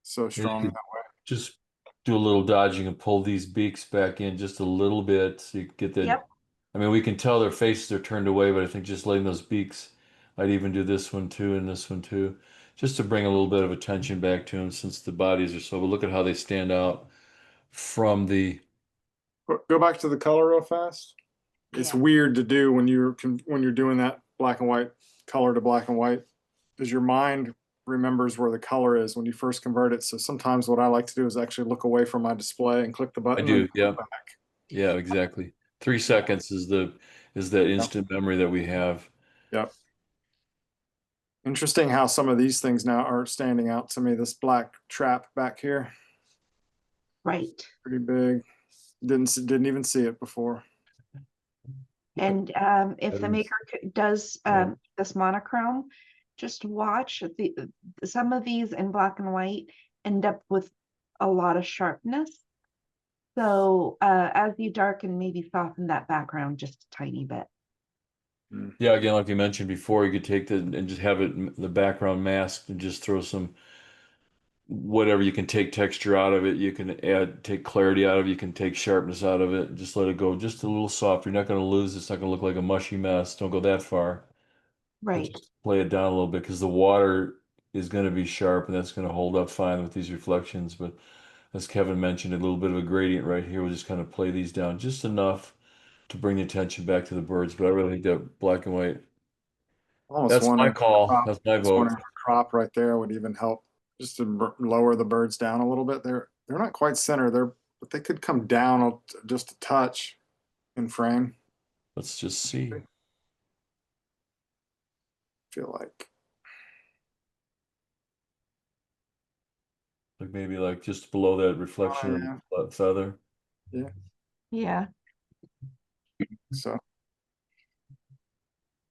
So You strong could that way. just do a little dodging and pull these beaks back in just a little bit so you get that. Yep. I mean, we can tell their faces are turned away, but I think just letting those beaks, I'd even do this one too and this one too. just to bring a little bit of attention back to them since the bodies are so, but look at how they stand out from the, Go back to the color real fast. It's Yeah. weird to do when you're doing that black and white, color to black and white, because your mind remembers where the color is when you first convert it. So sometimes what I like to do is actually look away from my display and click the I button and do, yeah, go back. yeah, exactly. 3 seconds is that instant memory that we have. Yep. Interesting how some of these things now are standing out to me. This black trap back here, Right. pretty big. Didn't even see it before. And if That the is- maker does Yeah. this monochrome, just watch some of these in black and white end up with a lot of sharpness. So as you darken, maybe soften that background just a tiny bit. Yeah, again, like you mentioned before, you could take the and just have it the background masked and just throw some whatever you can take texture out of it. You can take clarity out of it. You can take sharpness out of it. Just let it go just a little soft. You're not going to lose. It's not going to look like a mushy mess. Don't go that far. But Right. just play it down a little bit because the water is going to be sharp and that's going to hold up fine with these reflections. But as Kevin mentioned, a little bit of a gradient right here. We'll just kind of play these down just enough to bring the attention back to the birds. But I really think that black and white. Almost That's my wondering, call. That's my just vote. wondering if a crop right there would even help, just to lower the birds down a little bit. They're not quite center. But they could come down just a touch in frame. Let's just see. I feel like. Like maybe like just below that reflection Oh, of that feather. yeah. Yeah. So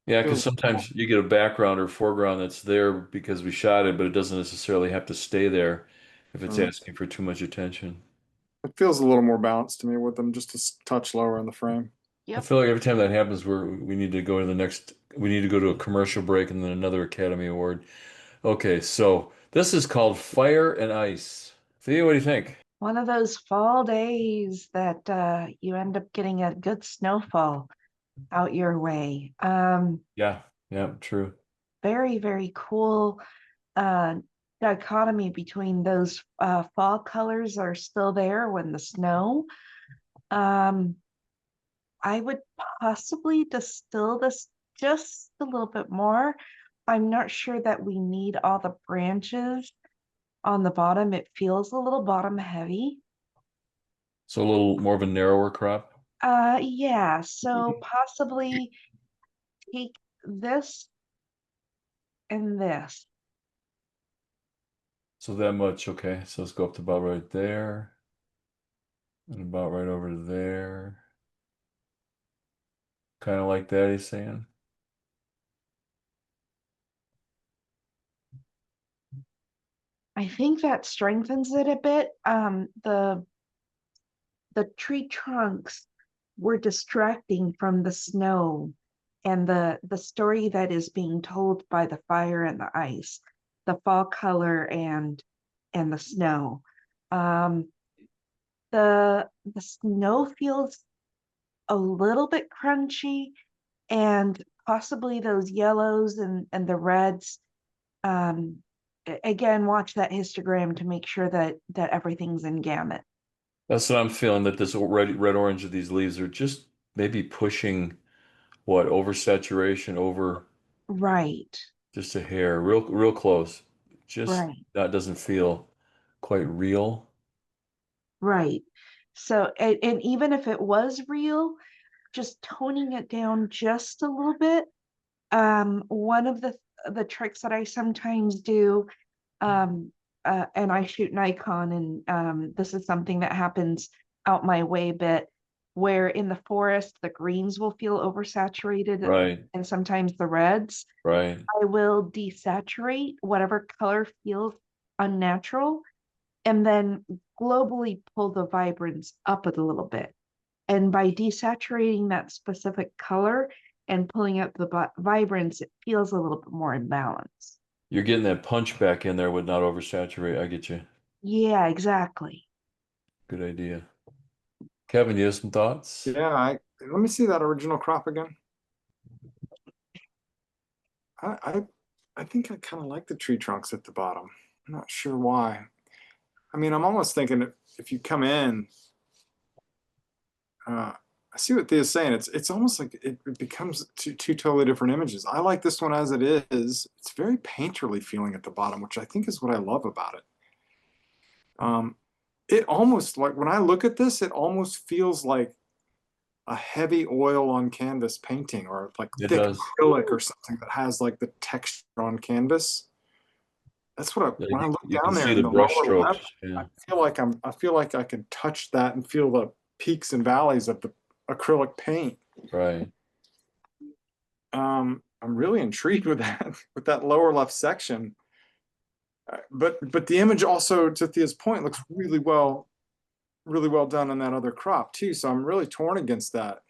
Yeah, because feels sometimes you get a background or foreground that's there because we shot it, but it doesn't necessarily have to stay there if it's Mm. asking for too much attention. It feels a little more balanced to me with them just a touch lower in the frame. I Yep. feel like every time that happens, we need to go to the next, we need to go to a commercial break and then another Academy Award. Okay, so this is called Fire and Ice. Thea, what do you think? One of those fall days that you end up getting a good snowfall out your way. Yeah, yeah, true. Very, very cool uh, dichotomy between those fall colors are still there when the snow. Um, I would possibly distill this just a little bit more. I'm not sure that we need all the branches on the bottom. It feels a little bottom heavy. So a little more of a narrower crop. Yeah, so possibly take this and this. So that much, okay. So let's go up to about right there and about right over there. Kind of like that, he's saying. I think that strengthens it a bit. The tree trunks were distracting from the snow and the story that is being told by the fire and the ice, the fall color and the snow. Um, the snow feels a little bit crunchy, and possibly those yellows and the reds. Um, Again, watch that histogram to make sure that everything's in gamut. That's what I'm feeling, that this red orange of these leaves are just maybe pushing what, oversaturation over Right, just a hair, real close. Just right, that doesn't feel quite real. right. So, and even if it was real, just toning it down just a little bit. One of the tricks that I sometimes do, um, and I shoot Nikon, and this is something that happens out my way a bit, where in the forest the greens will feel oversaturated Right, and sometimes the reds. right. I will desaturate whatever color feels unnatural and then globally pull the vibrance up a little bit. And by desaturating that specific color and pulling up the vibrance, it feels a little bit more in balance. You're getting that punch back in there would not oversaturate. I get you. Yeah, exactly. Good idea. Kevin, you have some thoughts? Yeah, let me see that original crop again. I I think I kind of like the tree trunks at the bottom. I'm not sure why. I mean, I'm almost thinking if you come in, I see what Thea's saying. It's almost like it becomes two totally different images. I like this one as it is. It's very painterly feeling at the bottom, which I think is what I love about it. It almost, like when I look at this, it almost feels like a heavy oil on canvas painting, or like It thick does. acrylic or something that has like the texture on canvas. That's what Yeah, when I look you down can there see in the the brush lower strokes. left, Yeah. I feel like I can touch that and feel the peaks and valleys of the acrylic paint. Right. I'm really intrigued with that lower left section. But the image also, to Thea's point, looks really well done in that other crop too. So I'm really torn against that.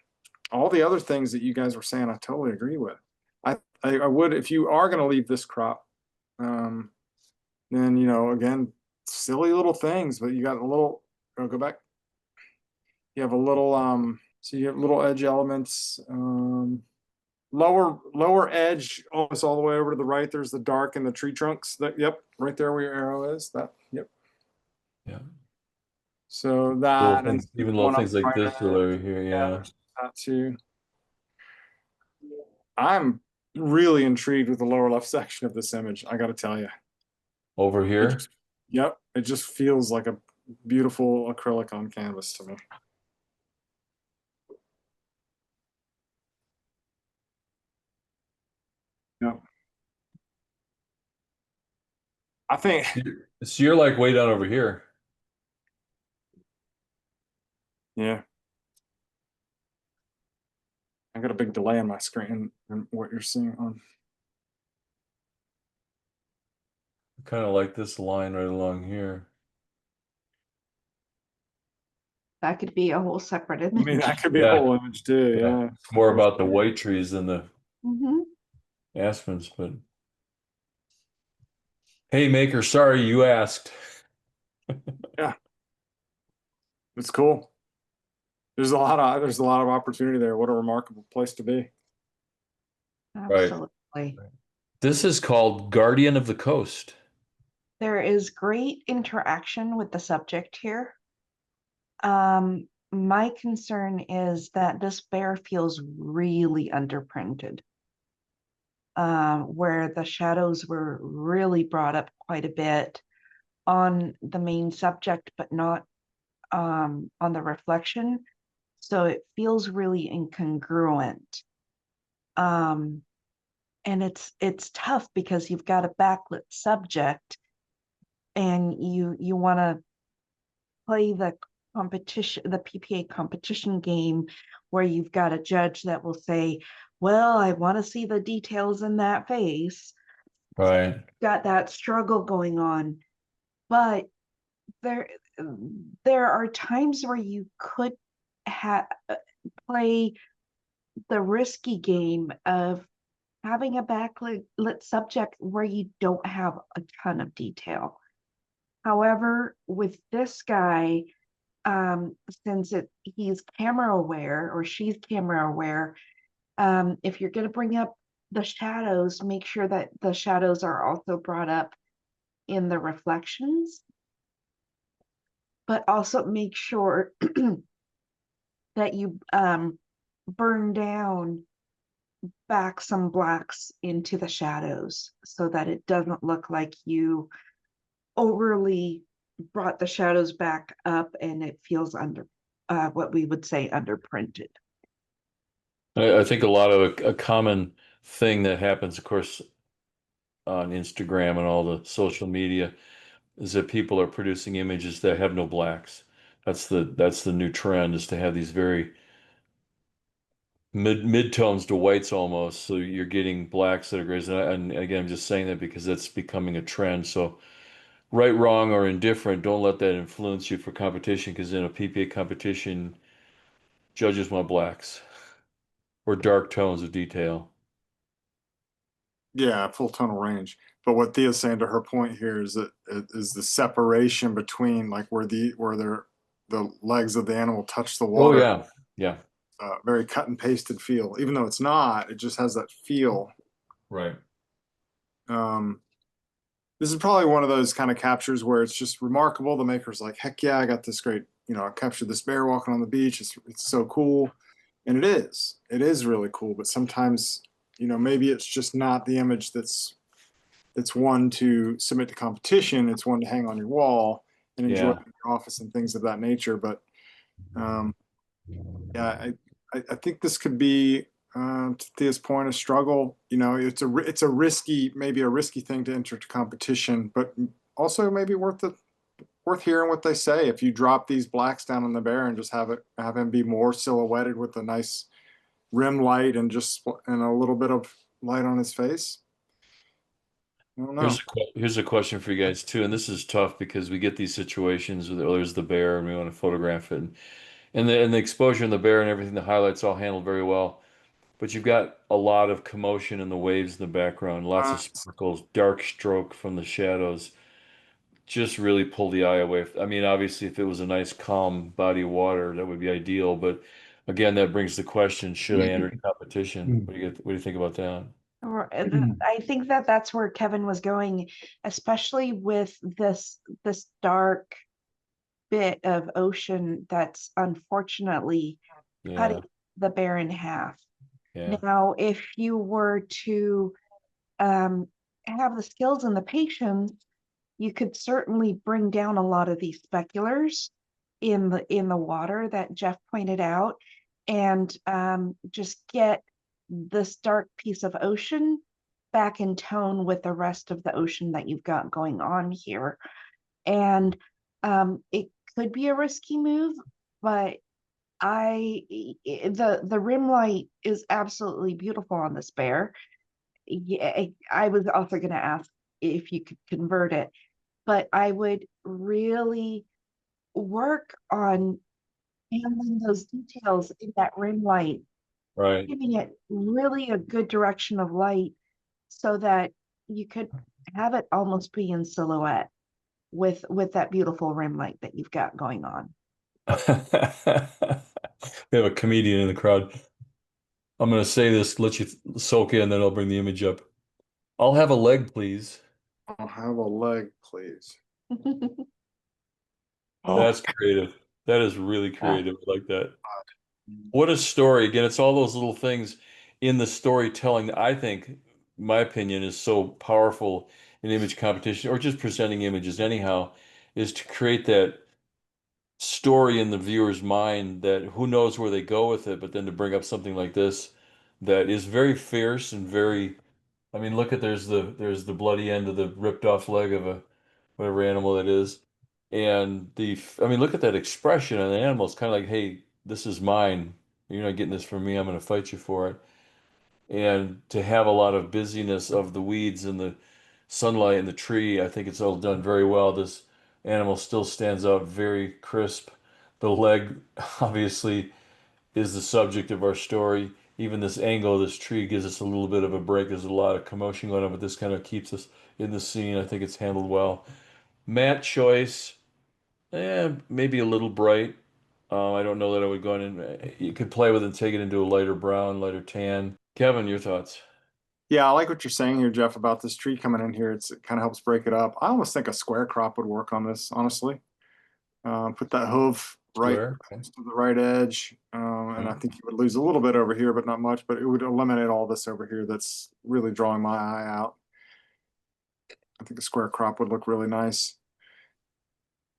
All the other things that you guys were saying, I totally agree with. I would, if you are going to leave this crop, then, you know, again, silly little things, but you got a little, go back. You have a little, so you have little edge elements, lower edge, almost all the way over to the right. There's the dark in the tree trunks. That, yep, right there where your arrow is. That, yep. Yeah. So Little that, and things, even little one on things the like right this are over here. edge, Yeah. there's that too. I'm really intrigued with the lower left section of this image. I got to tell you. Over here. Yep, it just feels like a beautiful acrylic on canvas to me. Yep. I think, So you're like way down over here. yeah. I got a big delay on my screen and what you're seeing on. Kind of like this line right along here. That could be a whole separate I mean, image. that could be Yeah. a whole image too. Yeah. It's more about the white trees than the Mhm. aspens, but hey, maker, sorry you asked. Yeah. It's cool. There's a lot of opportunity there. What a remarkable place to be. Right. Absolutely. This is called Guardian of the Coast. There is great interaction with the subject here. My concern is that this bear feels really underprinted, where the shadows were really brought up quite a bit on the main subject, but not on the reflection. So it feels really incongruent. And it's tough because you've got a backlit subject and you want to play the competition, the PPA competition game, where you've got a judge that will say, well, I want to see the details in that face. Right. Got that struggle going on. But there are times where you could play the risky game of having a backlit subject where you don't have a ton of detail. However, with this guy, since he's camera aware, or she's camera aware, if you're going to bring up the shadows, make sure that the shadows are also brought up in the reflections, but also make sure that you burn down back some blacks into the shadows so that it doesn't look like you overly brought the shadows back up and it feels under what we would say underprinted. I think a lot of a common thing that happens, of course, on Instagram and all the social media is that people are producing images that have no blacks. That's the new trend, is to have these very midtones to whites almost. So you're getting blacks that are grays. And again, I'm just saying that because that's becoming a trend. So right, wrong, or indifferent, don't let that influence you for competition, because in a PPA competition, judges want blacks or dark tones of detail. Yeah, full tonal range. But what Thea's saying, to her point here, is that it is the separation between, like, where the legs of the animal touch the Oh water. yeah, yeah, Very cut and pasted feel. Even though it's not, it just has that feel. right. This is probably one of those kind of captures where it's just remarkable. The maker's like, heck yeah, I got this great, I captured this bear walking on the beach. It's so cool. And it is really cool. But sometimes, maybe it's just not the image that's one to submit to competition. It's one to hang on your wall and enjoy Yeah. in your office and things of that nature. But yeah, I think this could be, to Thea's point, a struggle. It's a risky, maybe a risky thing to enter to competition, but also maybe worth hearing what they say. If you drop these blacks down on the bear and just have him be more silhouetted with a nice rim light and a little bit of light on his face. I don't know. Here's a question for you guys too, and this is tough because we get these situations where there's the bear and we want to photograph it, and the exposure in the bear and everything, the highlights all handled very well. But you've got a lot of commotion in the waves in the background, lots of sparkles, dark stroke from the shadows, just really pull the eye away. I mean, obviously, if it was a nice, calm body of water, that would be ideal. But again, that brings the question: should I enter competition? What do you think about that? I think that that's where Kevin was going, especially with this dark bit of ocean that's unfortunately cutting Yeah, the bear in half. yeah, Now, if you were to have the skills and the patience, you could certainly bring down a lot of these speculars in the water that Jeff pointed out, and just get this dark piece of ocean back in tone with the rest of the ocean that you've got going on here. And it could be a risky move, but the rim light is absolutely beautiful on this bear. Yeah, I was also going to ask if you could convert it, but I would really work on handling those details in that rim light, right. giving it really a good direction of light so that you could have it almost be in silhouette with that beautiful rim light that you've got going on. We have a comedian in the crowd. I'm going to say this, let you soak in, then I'll bring the image up. I'll have a leg, please. I'll have a leg, please. That's creative. That is really creative. I like that. What a story. Again, it's all those little things in the storytelling that I think, my opinion, is so powerful in image competition or just presenting images anyhow, is to create that story in the viewer's mind that who knows where they go with it, but then to bring up something like this that is very fierce and very, I mean, look at there's the bloody end of the ripped off leg of a whatever animal that is. And I mean, look at that expression on the animal. It's kind of like, hey, this is mine. You're not getting this from me. I'm going to fight you for it. And to have a lot of busyness of the weeds and the sunlight and the tree, I think it's all done very well. This animal still stands out very crisp. The leg, obviously, is the subject of our story. Even this angle of this tree gives us a little bit of a break. There's a lot of commotion going on, but this kind of keeps us in the scene. I think it's handled well. Matte choice, maybe a little bright. I don't know that I would go in and you could play with it and take it into a lighter brown, lighter tan. Kevin, your thoughts? Yeah, I like what you're saying here, Jeff, about this tree coming in here. It kind of helps break it up. I almost think a square crop would work on this, honestly. Put that hoof right Square? Okay. to the right edge. And I think you would lose a little bit over here, but not much, but it would eliminate all this over here that's really drawing my eye out. I think a square crop would look really nice.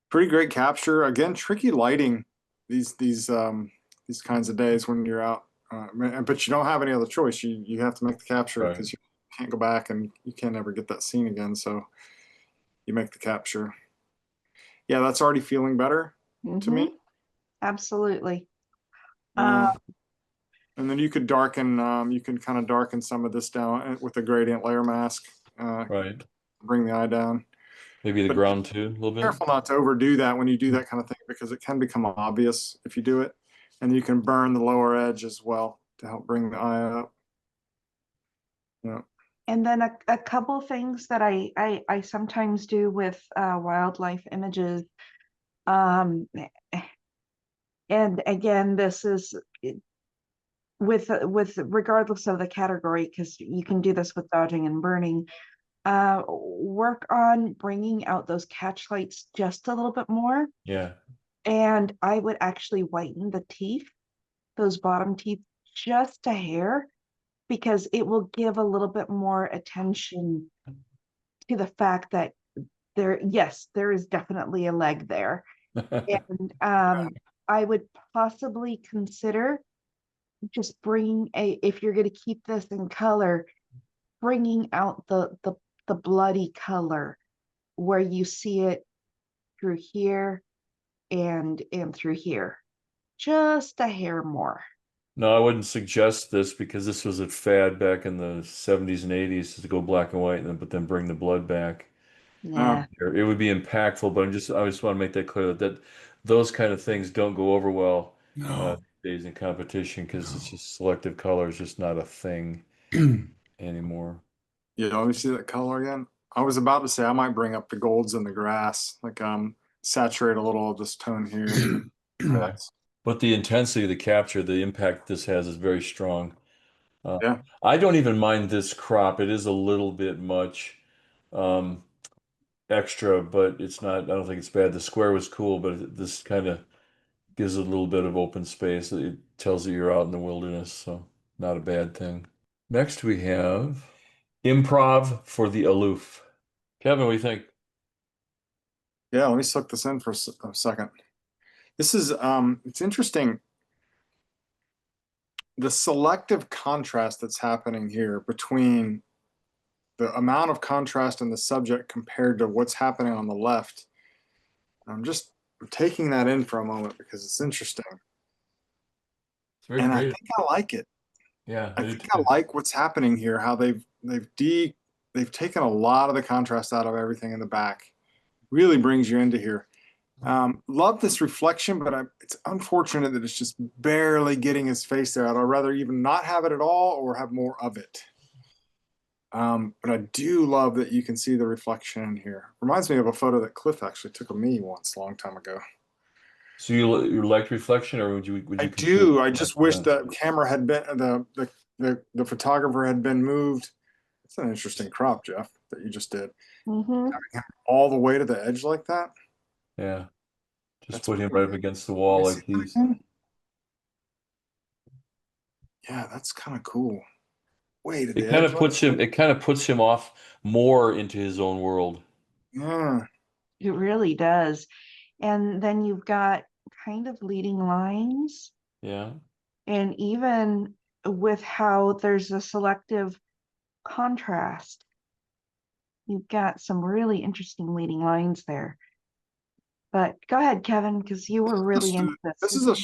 Pretty great capture. Again, tricky lighting these kinds of days when you're out. But you don't have any other choice. You have to make the capture Right. because you can't go back and you can't ever get that scene again. So you make the capture. Yeah, that's already feeling better to me. Absolutely. And then you could darken, you can kind of darken some of this down with a gradient layer mask, Right. bring the eye down. Maybe the But ground too, a little bit. careful not to overdo that when you do that kind of thing because it can become obvious if you do it. And you can burn the lower edge as well to help bring the eye up. Yeah. And then a couple things that I sometimes do with wildlife images. And again, this is with regardless of the category, because you can do this with dodging and burning. work on bringing out those catch lights just a little bit more. Yeah. And I would actually whiten the teeth, those bottom teeth, just a hair, because it will give a little bit more attention to the fact that yes, there is definitely a leg there. And I would possibly consider just bringing if you're going to keep this in color, bringing out the bloody color where you see it through here and through here, just a hair more. No, I wouldn't suggest this because this was a fad back in the 70s and 80s to go black and white, but then bring the blood back. Yeah. It would be impactful, but I just want to make that clear that those kind of things don't go over well No. these days in competition because it's just selective color is just not a thing anymore. Yeah, let me see that color again. I was about to say I might bring up the golds in the grass, like saturate a little of this tone here. Okay. But the intensity of the capture, the impact this has is very strong. Yeah. I don't even mind this crop. It is a little bit much extra, but it's not, I don't think it's bad. The square was cool, but this kind of gives it a little bit of open space. It tells you you're out in the wilderness, so not a bad thing. Next we have improv for the aloof. Kevin, what do you think? Yeah, let me soak this in for a second. This is it's interesting. The selective contrast that's happening here between the amount of contrast in the subject compared to what's happening on the left. I'm taking that in for a moment because it's interesting. It's very And creative. I think I like it. Yeah, I do think too. I like what's happening here, how they've taken a lot of the contrast out of everything in the back. Really brings you into here. Love this reflection, but it's unfortunate that it's just barely getting his face there. I'd rather even not have it at all or have more of it. But I do love that you can see the reflection in here. Reminds me of a photo that Cliff actually took of me once, a long time ago. So you liked reflection, or would I you consider do. I just wish that camera had been the photographer had been moved. It's an interesting crop, Jeff, that you just did. Mm-hmm. All the way to the edge like that. Yeah, just That's put him pretty right up good. against the Let wall me like see that again. Yeah, that's kind of cool. Way to the edge like that. it kind of puts him off more into his own world. Yeah. It really does. And then you've got kind of leading lines, Yeah. and even with how there's a selective contrast, you've got some really interesting leading lines there. But go ahead, Kevin, because you were really into this. This is This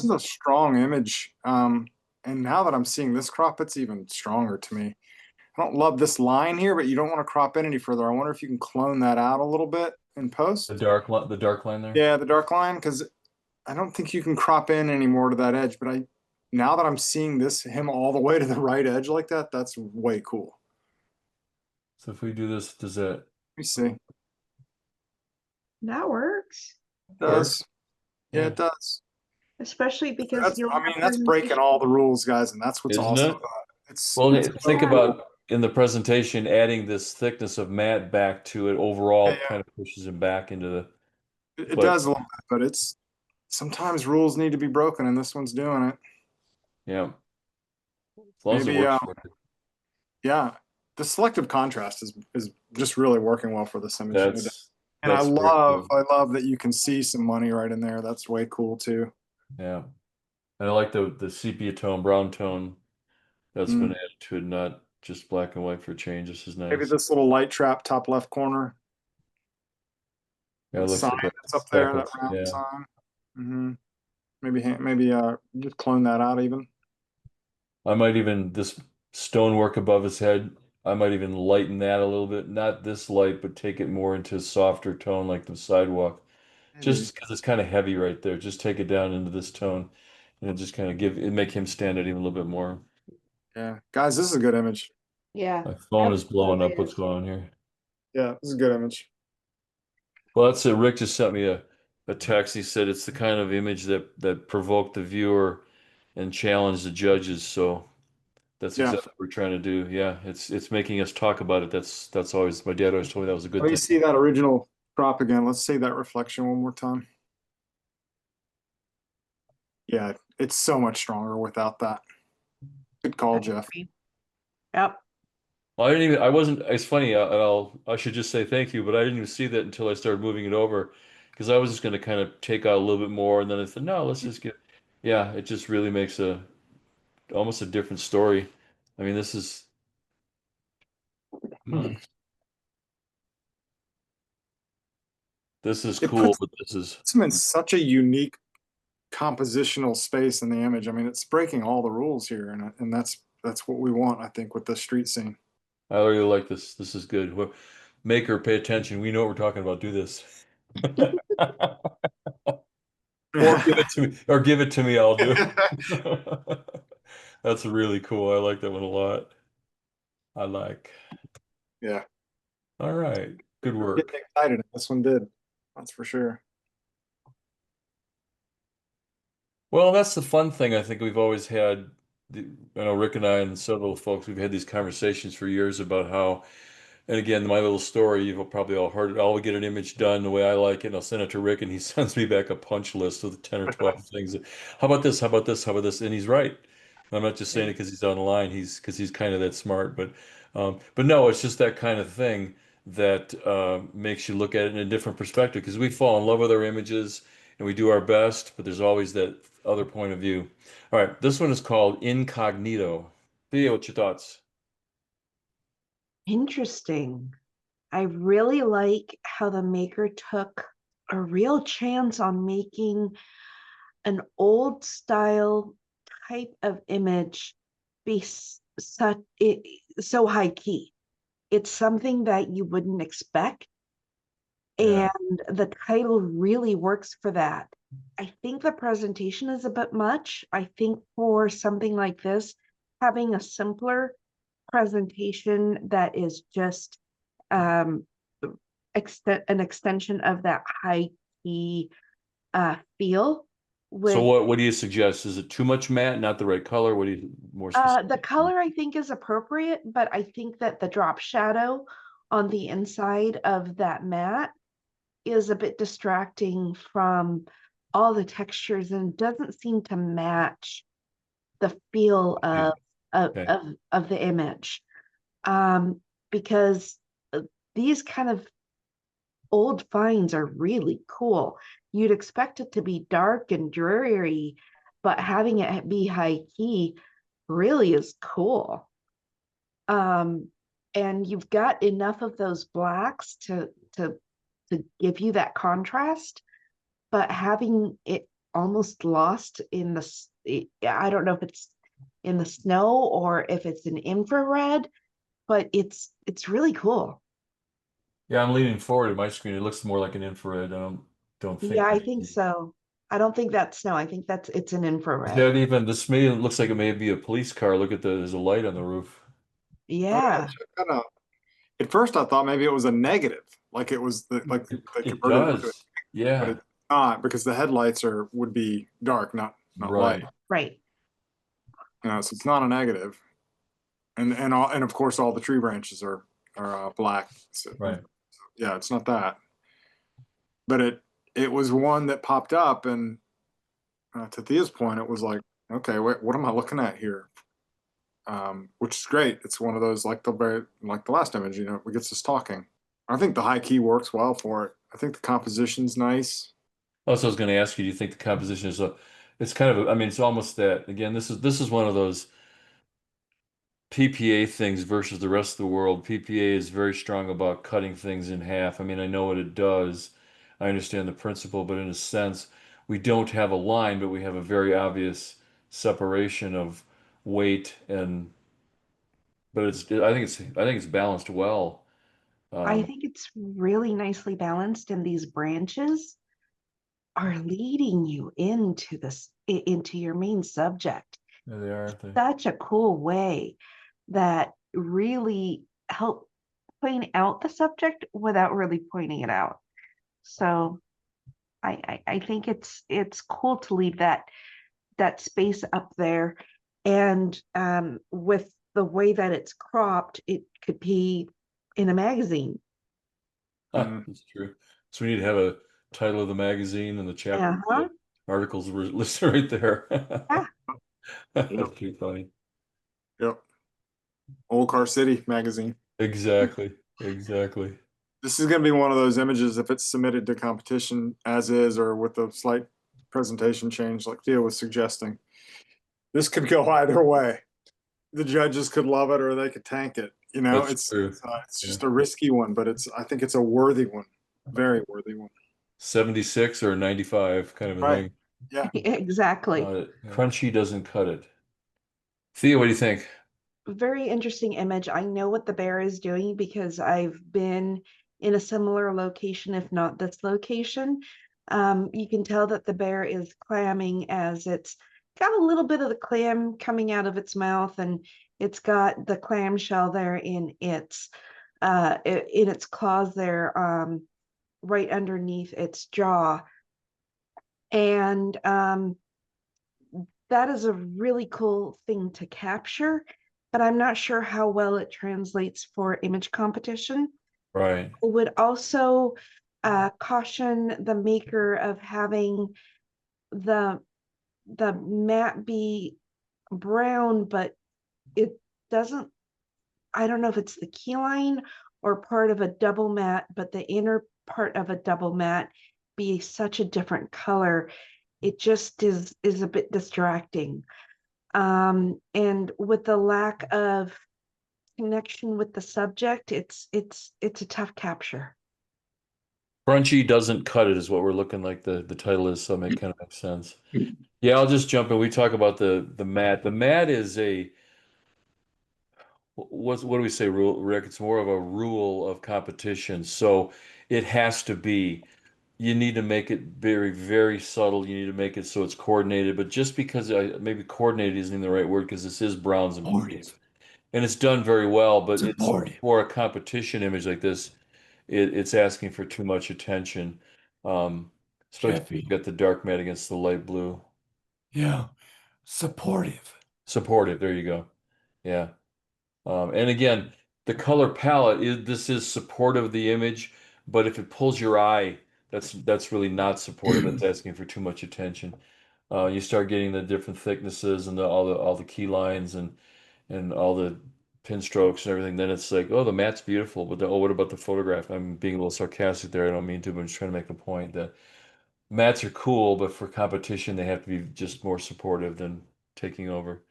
is a strong image. And now that I'm seeing this crop, it's even stronger to me. I don't love this line here, but you don't want to crop in any further. I wonder if you can clone that out a little bit in post. The dark line there. Yeah, the dark line, because I don't think you can crop in anymore to that edge. But now that I'm seeing him all the way to the right edge like that, that's way cool. So if we do this, does that Let me see. That works, It does. Yeah, Yeah. it does. especially because you'll have That's breaking presentation. all the rules, guys, and that's what's Isn't awesome it? about it. Well, It's think so cool. about in the presentation, adding this thickness of matte back to it Yeah, overall yeah. kind of pushes him back into the. It But does a little bit, but it's sometimes rules need to be broken, and this one's doing it. yeah, as long as it Maybe, works for you. yeah, the selective contrast is just really working well for this image. no doubt. And That's very cool. I love that you can see some money right in there. That's way cool too. Yeah, and I like the sepia tone, brown tone that's been Mm. added to it, not just black and white for a change. This is Maybe nice. this little light trap top left corner, Yeah, it the looks sign like a that's up there, that speckled. round Yeah, sign. Maybe just clone that out even. I might even this stonework above his head. I might even lighten that a little bit. Not this light, but take it more into a softer tone like the sidewalk. Maybe. Just because it's kind of heavy right there. Just take it down into this tone and it just kind of make him stand out even a little bit more. Yeah, guys, this is a good image. Yeah, My phone is blowing up. absolutely What's is. going on here? Yeah, this is a good image. Well, that's it. Rick just sent me a text. He said it's the kind of image that provoked the viewer and challenged the judges. So That's Yeah. exactly what we're trying to do. Yeah, it's making us talk about it. That's always, my dad always told me that was a good Let me thing. see that original crop again. Let's see that reflection one more time. Yeah, it's so much stronger without that. Good call, Jeff. Yep. Well, I wasn't, it's funny, I should just say thank you, but I didn't even see that until I started moving it over, because I was just going to kind of take out a little bit more, and then I said, no, let's just get, yeah, it just really makes almost a different story. I mean, this is, come on. This is It cool, puts but this is, them in such a unique compositional space in the image. I mean, it's breaking all the rules here, and that's what we want, I think, with the street scene. I really like this. This is good. Maker, pay attention. We know what we're talking about. Do this. Or give it to me, or give it to me, I'll do. That's really cool. I like that one a lot. I like. Yeah, All right. Good work. getting excited. This one did. That's for sure. Well, that's the fun thing I think we've always had. I know Rick and I and several folks, we've had these conversations for years about how, and again, my little story, you've probably all heard it. I'll get an image done the way I like it, and I'll send it to Rick, and he sends me back a punch list of 10 or 12 things. How about this? How about this? How about this? And he's right. I'm not just saying it because he's online. Because he's kind of that smart. But no, it's just that kind of thing that makes you look at it in a different perspective. Because we fall in love with our images and we do our best, but there's always that other point of view. All right, this one is called Incognito. Thea, what's your thoughts? Interesting. I really like how the maker took a real chance on making an old style type of image be so high key. It's something that you wouldn't expect, Yeah. and the title really works for that. I think the presentation is a bit much. I think for something like this, having a simpler presentation that is just um, an extension of that high key feel So with what do you suggest? Is it too much matte, not the right color? What do you more specific? the color I think is appropriate, but I think that the drop shadow on the inside of that matte is a bit distracting from all the textures and doesn't seem to match the feel Yeah. of Okay. of the image. Because these kind of old finds are really cool. You'd expect it to be dark and dreary, but having it be high key really is cool. And you've got enough of those blacks to give you that contrast, but having it almost lost in I don't know if it's in the snow or if it's an infrared, but it's really cool. Yeah, I'm leaning forward at my screen. It looks more like an infrared. I don't think Yeah, I think so. I don't think that's snow. I think it's an is infrared. that even this may looks like it may be a police car. Look at there's a light on the roof. Yeah, At first, I thought maybe it was a negative, like it was like they It converted it to does. but Yeah. it's not because the headlights would be dark, not light. Right. right. So it's not a negative, and of course all the tree branches are black. So, Right. yeah, it's not that, but it was one that popped up, and to Thea's point, it was like, okay, what am I looking at here? Which is great. It's one of those like the last image, it gets us talking. I think the high key works well for it. I think the composition's nice. Also, I was going to ask you, do you think the composition is it's kind of I mean, it's almost that again, this is one of those PPA things versus the rest of the world. PPA is very strong about cutting things in half. I mean, I know what it does. I understand the principle, but in a sense, we don't have a line, but we have a very obvious separation of weight and but I think it's balanced well. I Um, think it's really nicely balanced, and these branches are leading you into your main subject. there they are, aren't they? Such a cool way that really help point out the subject without really pointing it out. So I think it's cool to leave that space up there. And with the way that it's cropped, it could be in a magazine. That's true. So we need to have a title of the magazine and the chapter, Uh-huh. articles were listed right there. Yeah. That's pretty funny. Yep. Old Car City magazine. Exactly. Exactly. This is going to be one of those images if it's submitted to competition as is or with a slight presentation change like Thea was suggesting. This could go either way. The judges could love it or they could tank it. You know, That's it's true. it's just a risky one, but I think it's a worthy one, very worthy one. 76 or 95 kind of a Right. thing. Yeah. Exactly. Crunchy doesn't cut it. Thea, what do you think? Very interesting image. I know what the bear is doing because I've been in a similar location, if not this location. You can tell that the bear is clamming as it's got a little bit of the clam coming out of its mouth, and it's got the clam shell there in its claws there, right underneath its jaw. And that is a really cool thing to capture, but I'm not sure how well it translates for image competition. Right. I would also caution the maker of having the mat be brown, but it doesn't, I don't know if it's the key line or part of a double mat, but the inner part of a double mat be such a different color. It just is a bit distracting. And with the lack of connection with the subject, it's a tough capture. Crunchy doesn't cut it is what we're looking like the title is, so it kind of makes sense. Yeah, I'll just jump in. We talk about the mat. The mat is a what do we say, rule, Rick? It's more of a rule of competition. So it has to be, you need to make it very, very subtle. You need to make it so it's coordinated. But just because maybe coordinated isn't even the right word because this is browns and blues. Supportive. And it's done very well, but it's Supportive. for a competition image like this, it's asking for too much attention. Especially if Jeffy. you've got the dark matte against the light blue. Yeah. Supportive. Supportive, there you go. Yeah. And again, the color palette this is supportive of the image, but if it pulls your eye, that's really not supportive. That's asking for too much attention. You start getting the different thicknesses and all the key lines and all the pin strokes and everything. Then it's like, oh, the mat's beautiful, but what about the photograph? I'm being a little sarcastic there. I don't mean to, but I'm just trying to make a point that mats are cool, but for competition, they have to be just more supportive than taking over.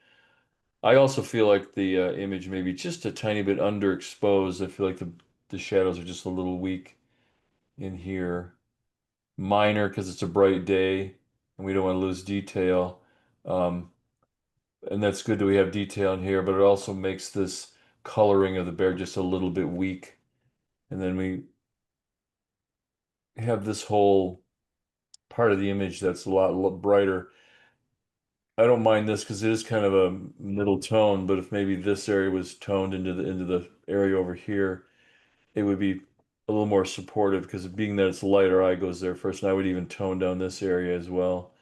I also feel like the image may be just a tiny bit underexposed. I feel like the shadows are just a little weak in here. Minor because it's a bright day and we don't want to lose detail. Um, and that's good that we have detail in here, but it also makes this coloring of the bear just a little bit weak. And then we have this whole part of the image that's a lot brighter. I don't mind this because it is kind of a middle tone, but if maybe this area was toned into the area over here, it would be a little more supportive because being that it's light, our eye goes there first, and I would even tone down this area as well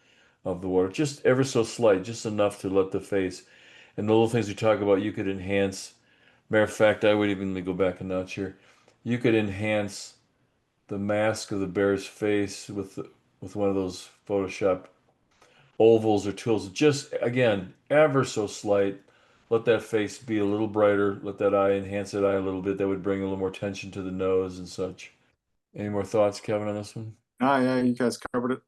of the water, just ever so slight, just enough to let the face and the little things we talk about, you could enhance. Matter of fact, I would even, let me go back a notch here. You could enhance the mask of the bear's face with one of those Photoshop ovals or tools, just again, ever so slight. Let that face be a little brighter. Let that eye enhance that eye a little bit. That would bring a little more tension to the nose and such. Any more thoughts, Kevin, on this one? Yeah, you guys covered it.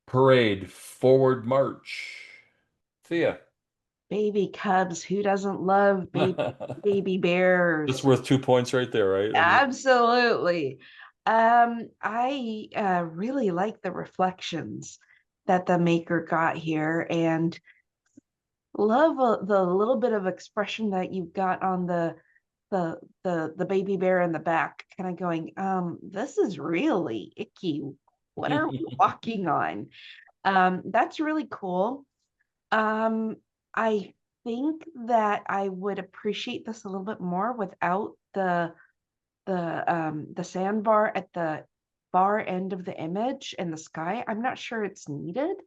Parade, forward march. Thea. Baby cubs, who doesn't love baby bears? That's worth 2 points right there, right? Absolutely. I really like the reflections that the maker got here, and love the little bit of expression that you've got on the baby bear in the back, kind of going, this is really icky. What are we walking on? That's really cool. I think that I would appreciate this a little bit more without the sandbar at the far end of the image and the sky. I'm not sure it's needed.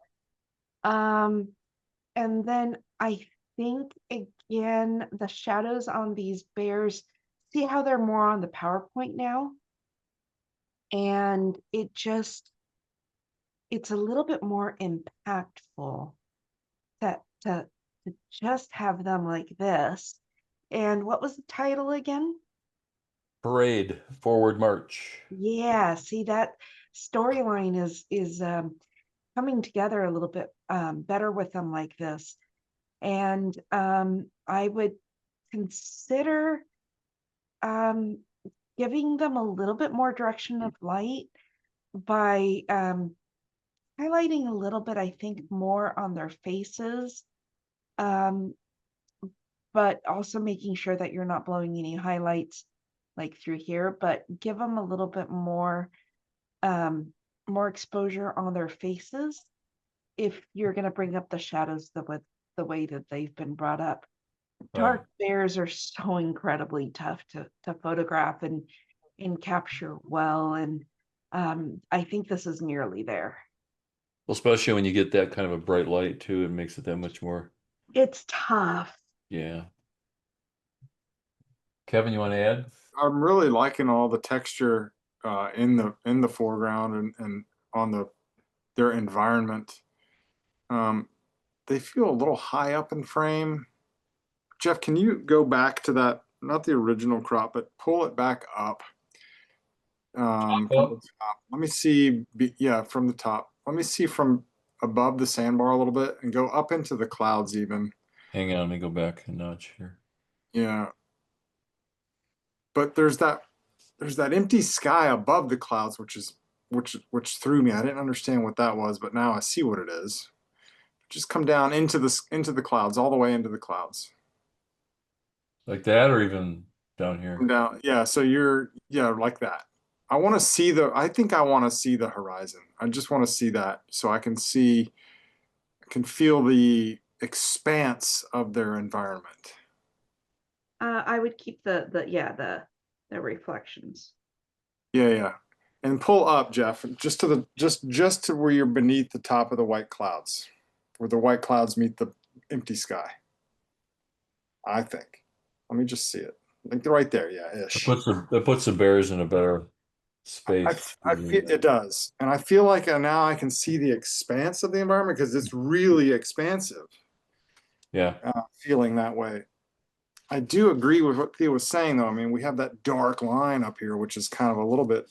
And then I think again, the shadows on these bears, see how they're more on the PowerPoint now? And it's a little bit more impactful to just have them like this. And what was the title again? Parade, forward march. Yeah, see that storyline is coming together a little bit better with them like this. And I would consider giving them a little bit more direction of light by highlighting a little bit, I think, more on their faces, but also making sure that you're not blowing any highlights like through here, but give them a little bit more exposure on their faces if you're going to bring up the shadows the way that they've been brought up. Dark bears are so incredibly tough to photograph and capture well, and I think this is nearly there. Well, especially when you get that kind of a bright light too, it makes it that much more. It's tough. Yeah. Kevin, you want to add? I'm really liking all the texture in the foreground and on their environment. They feel a little high up in frame. Jeff, can you go back to that, not the original crop, but pull it back up? From the top. Let me see, yeah, from the top. Let me see from above the sandbar a little bit and go up into the clouds even. Hang on, let me go back a notch here. Yeah. But there's that empty sky above the clouds, which threw me. I didn't understand what that was, but now I see what it is. Just come down into the clouds, all the way into the clouds. Like that, or even down here? Come down, yeah. So like that. I think I want to see the horizon. I just want to see that so I can feel the expanse of their environment. I would keep the reflections. Yeah. And pull up, Jeff, just to where you're beneath the top of the white clouds, where the white clouds meet the empty sky. I think. Let me just see it. Like right there, yeah, ish. That puts the bears in a better space. I feel it does, and I feel like now I can see the expanse of the environment because it's really expansive. Yeah. Feeling that way. I do agree with what Thea was saying, though. I mean, we have that dark line up here, which is kind of a little bit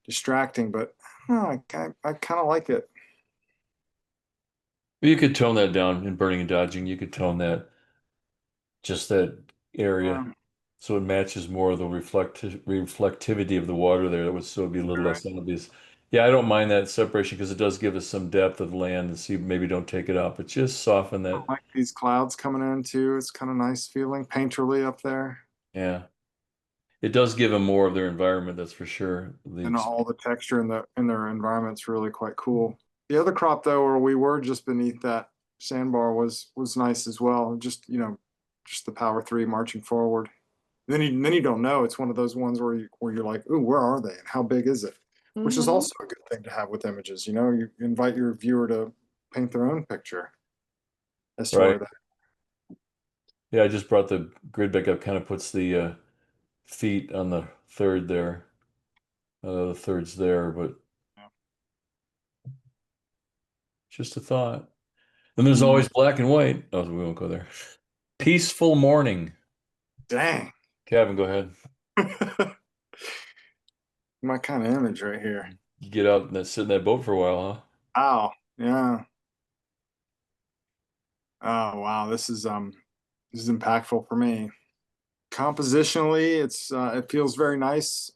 distracting, but I kind of like it. You could tone that down in burning and dodging. You could tone just that area, so it matches more of the reflectivity of the water there. That would so be a little less obvious. Yeah, I don't mind that separation because it does give us some depth of land and see maybe don't take it out, but just soften that. I like these clouds coming in too. It's kind of nice feeling painterly up there. Yeah. It does give them more of their environment, that's for sure. And all the texture in their environment's really quite cool. The other crop though, where we were just beneath that sandbar was nice as well. Just just the power three marching forward. Then you don't know. It's one of those ones where you're like, ooh, where are they and how big is it? Which is also a good thing to have with images. You invite your viewer to paint their own picture as to where that. Yeah, I just brought the grid back up, kind of puts the feet on the third there. The third's there, but just a thought. Then there's always black and white. Oh, we won't go there. Peaceful morning. Dang. Kevin, go ahead. My kind of image right here. You get out and sit in that boat for a while, huh? Wow. Yeah. Oh wow. This is impactful for me. Compositionally, it feels very nice.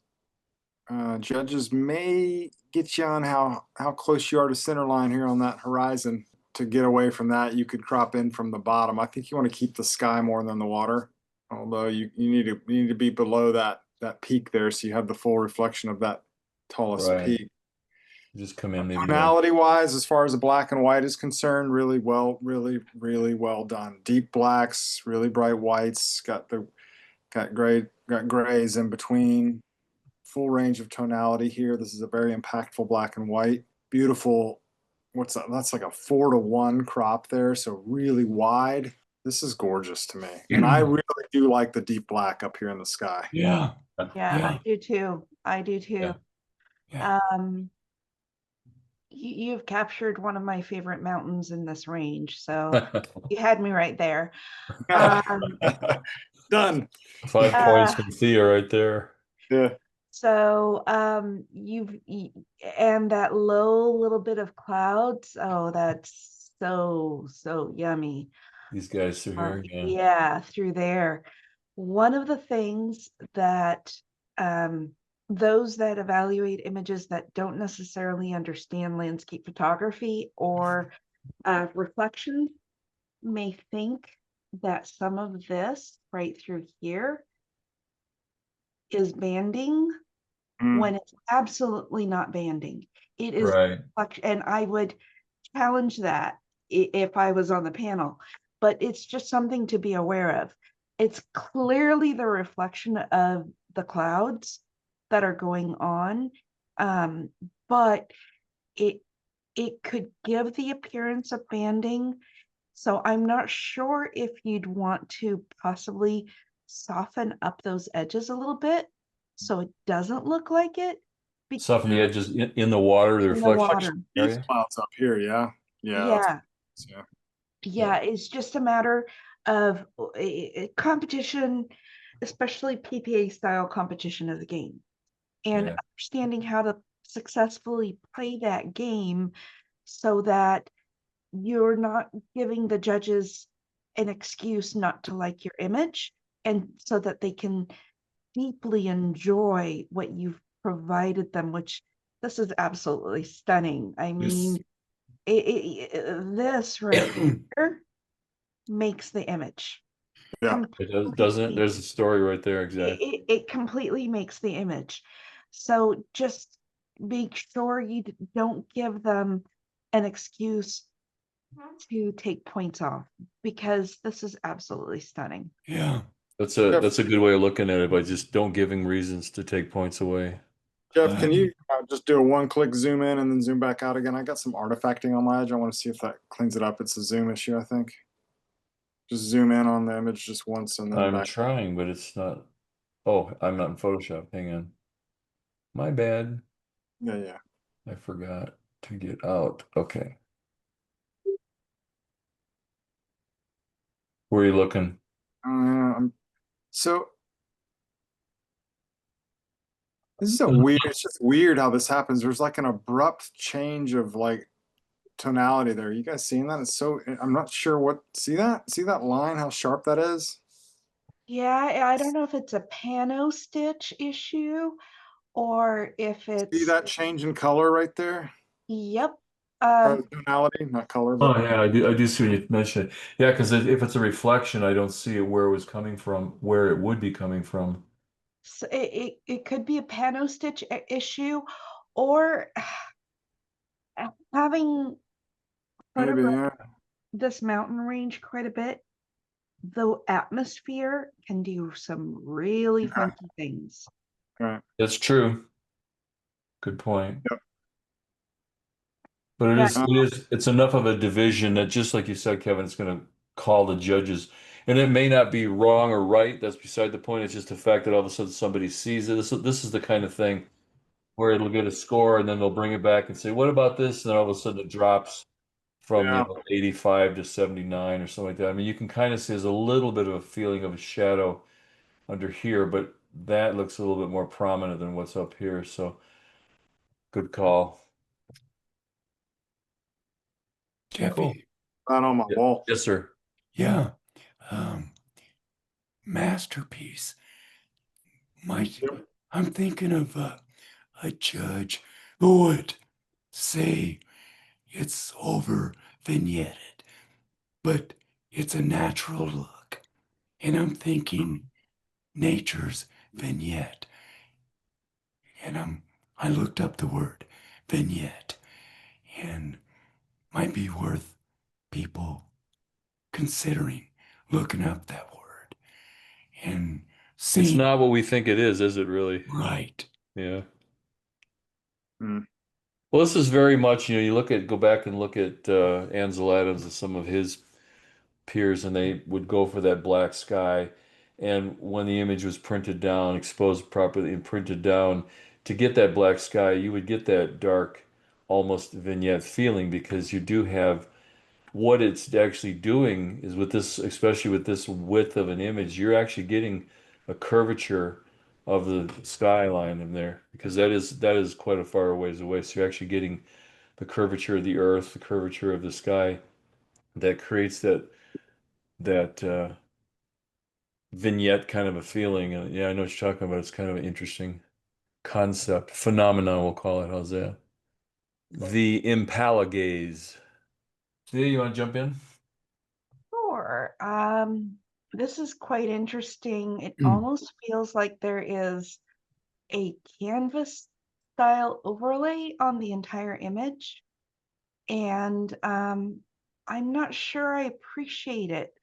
Judges may get you on how close you are to center line here on that horizon. To get away from that, you could crop in from the bottom. I think you want to keep the sky more than the water, although you need to be below that peak there, so you have the full reflection of that tallest peak. Just come in maybe. Tonality wise, as far as the black and white is concerned, really well done. Deep blacks, really bright whites, got grays in between. Full range of tonality here. This is a very impactful black and white. Beautiful what's that? That's like a 4-to-1 crop there, so really wide. This is gorgeous to me, and I really do like the deep black up here in the sky. Yeah. Yeah, Yeah. I do too. I do too. Yeah. You've captured one of my favorite mountains in this range, so you had me right there. Um, Done. 5 points from Thea right there. Yeah. so and that low little bit of clouds, oh, that's so yummy. These guys through here, yeah. Yeah, through there. One of the things that those that evaluate images that don't necessarily understand landscape photography or reflection may think that some of this right through here is banding Mm. when it's absolutely not banding. It is Right. and I would challenge that if I was on the panel, but it's just something to be aware of. It's clearly the reflection of the clouds that are going on, but it could give the appearance of banding. So I'm not sure if you'd want to possibly soften up those edges a little bit so it doesn't look like it. Soften the edges in the water, the In the reflection water. These area. clouds up here, yeah. Yeah. Yeah. Yeah, it's just a matter of competition, especially PPA style competition of the game, and Yeah. understanding how to successfully play that game so that you're not giving the judges an excuse not to like your image, and so that they can deeply enjoy what you've provided them, which this is absolutely stunning. I mean, this right here makes the image. Yeah. It does, doesn't it? There's a story right there, exactly. It completely makes the image. So just make sure you don't give them an excuse to take points off, because this is absolutely stunning. Yeah. That's a good way of looking at it, by just don't giving reasons to take points away. Jeff, can you just do a 1-click zoom in and then zoom back out again? I got some artifacting on my edge. I want to see if that cleans it up. It's a zoom issue, I think. Just zoom in on the image just once and then I'm back. trying, but it's not. Oh, I'm not in Photoshop. Hang on. My bad. Yeah. I forgot to get out. Okay. Where are you looking? So this is weird. It's just weird how this happens. There's like an abrupt change of like tonality there. You guys seeing that? It's so, I'm not sure what, see that line, how sharp that is? Yeah, I don't know if it's a pano stitch issue or if See it's, that change in color right there? yep. Tonality, not color, Oh but yeah, I do see when you mention it. Yeah, because if it's a reflection, I don't see it where it was coming from, where it would be coming from. So it could be a pano stitch issue, or having maybe, yeah. this mountain range quite a bit, the atmosphere can do some really funky things. Right. That's true. Good point. Yep. But Yeah. it's enough of a division that, just like you said, Kevin, it's going to call the judges. And it may not be wrong or right. That's beside the point. It's just the fact that all of a sudden somebody sees it. This is the kind of thing where it'll get a score and then they'll bring it back and say, what about this? And then all of a sudden it drops from Yeah. 85 to 79 or something like that. I mean, you can kind of see there's a little bit of a feeling of a shadow under here, but that looks a little bit more prominent than what's up here. So good call. Jeffy. Cool. Not on my wall. Yes, sir. Yeah. Masterpiece. I'm thinking of a judge who would say it's over vignetted, but it's a natural look. And I'm thinking nature's vignette. And I looked up the word vignette, and might be worth people considering looking up that word and It's seeing. not what we think it is it really? Right. Yeah. Mm. Well, this is very much, go back and look at Ansel Adams and some of his peers, and they would go for that black sky. And when the image was printed down, exposed properly and printed down, to get that black sky, you would get that dark, almost vignette feeling because you do have what it's actually doing is with this, especially with this width of an image, you're actually getting a curvature of the skyline in there because that is quite a far ways away. So you're actually getting the curvature of the earth, the curvature of the sky that creates that vignette kind of a feeling. Yeah, I know what you're talking about. It's kind of an interesting concept, phenomenon, we'll call it. How's that? The impala gaze. See, you want to jump in? Sure. This is quite interesting. It Mm. almost feels like there is a canvas style overlay on the entire image. And I'm not sure I appreciate it,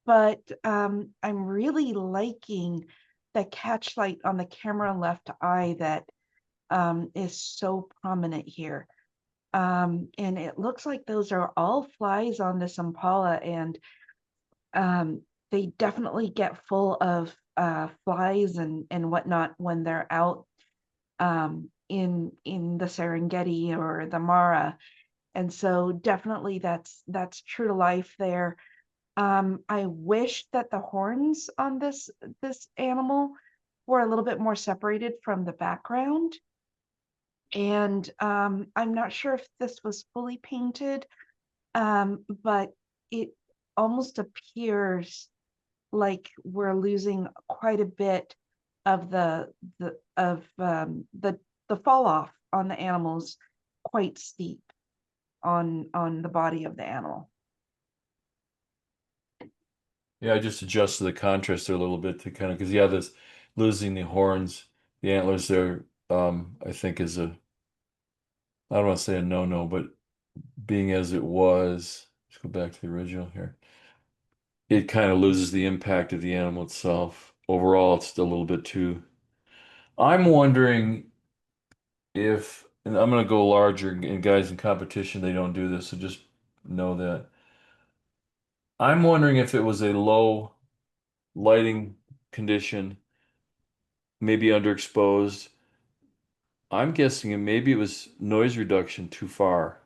but I'm really liking the catchlight on the camera left eye that is so prominent here. And it looks like those are all flies on this Impala, and they definitely get full of flies and whatnot when they're out in the Serengeti or the Mara. And so definitely that's true to life there. I wish that the horns on this animal were a little bit more separated from the background. And I'm not sure if this was fully painted, but it almost appears like we're losing quite a bit of the fall off on the animals, quite steep on the body of the animal. Yeah, I just adjusted the contrast there a little bit to kind of because yeah, this losing the horns, the antlers there, I think is I don't want to say a no-no, but being as it was, let's go back to the original here. It kind of loses the impact of the animal itself. Overall, it's still a little bit too. I'm wondering if, and I'm going to go larger, and guys in competition, they don't do this, so just know that. I'm wondering if it was a low lighting condition, maybe underexposed. I'm guessing maybe it was noise reduction too far.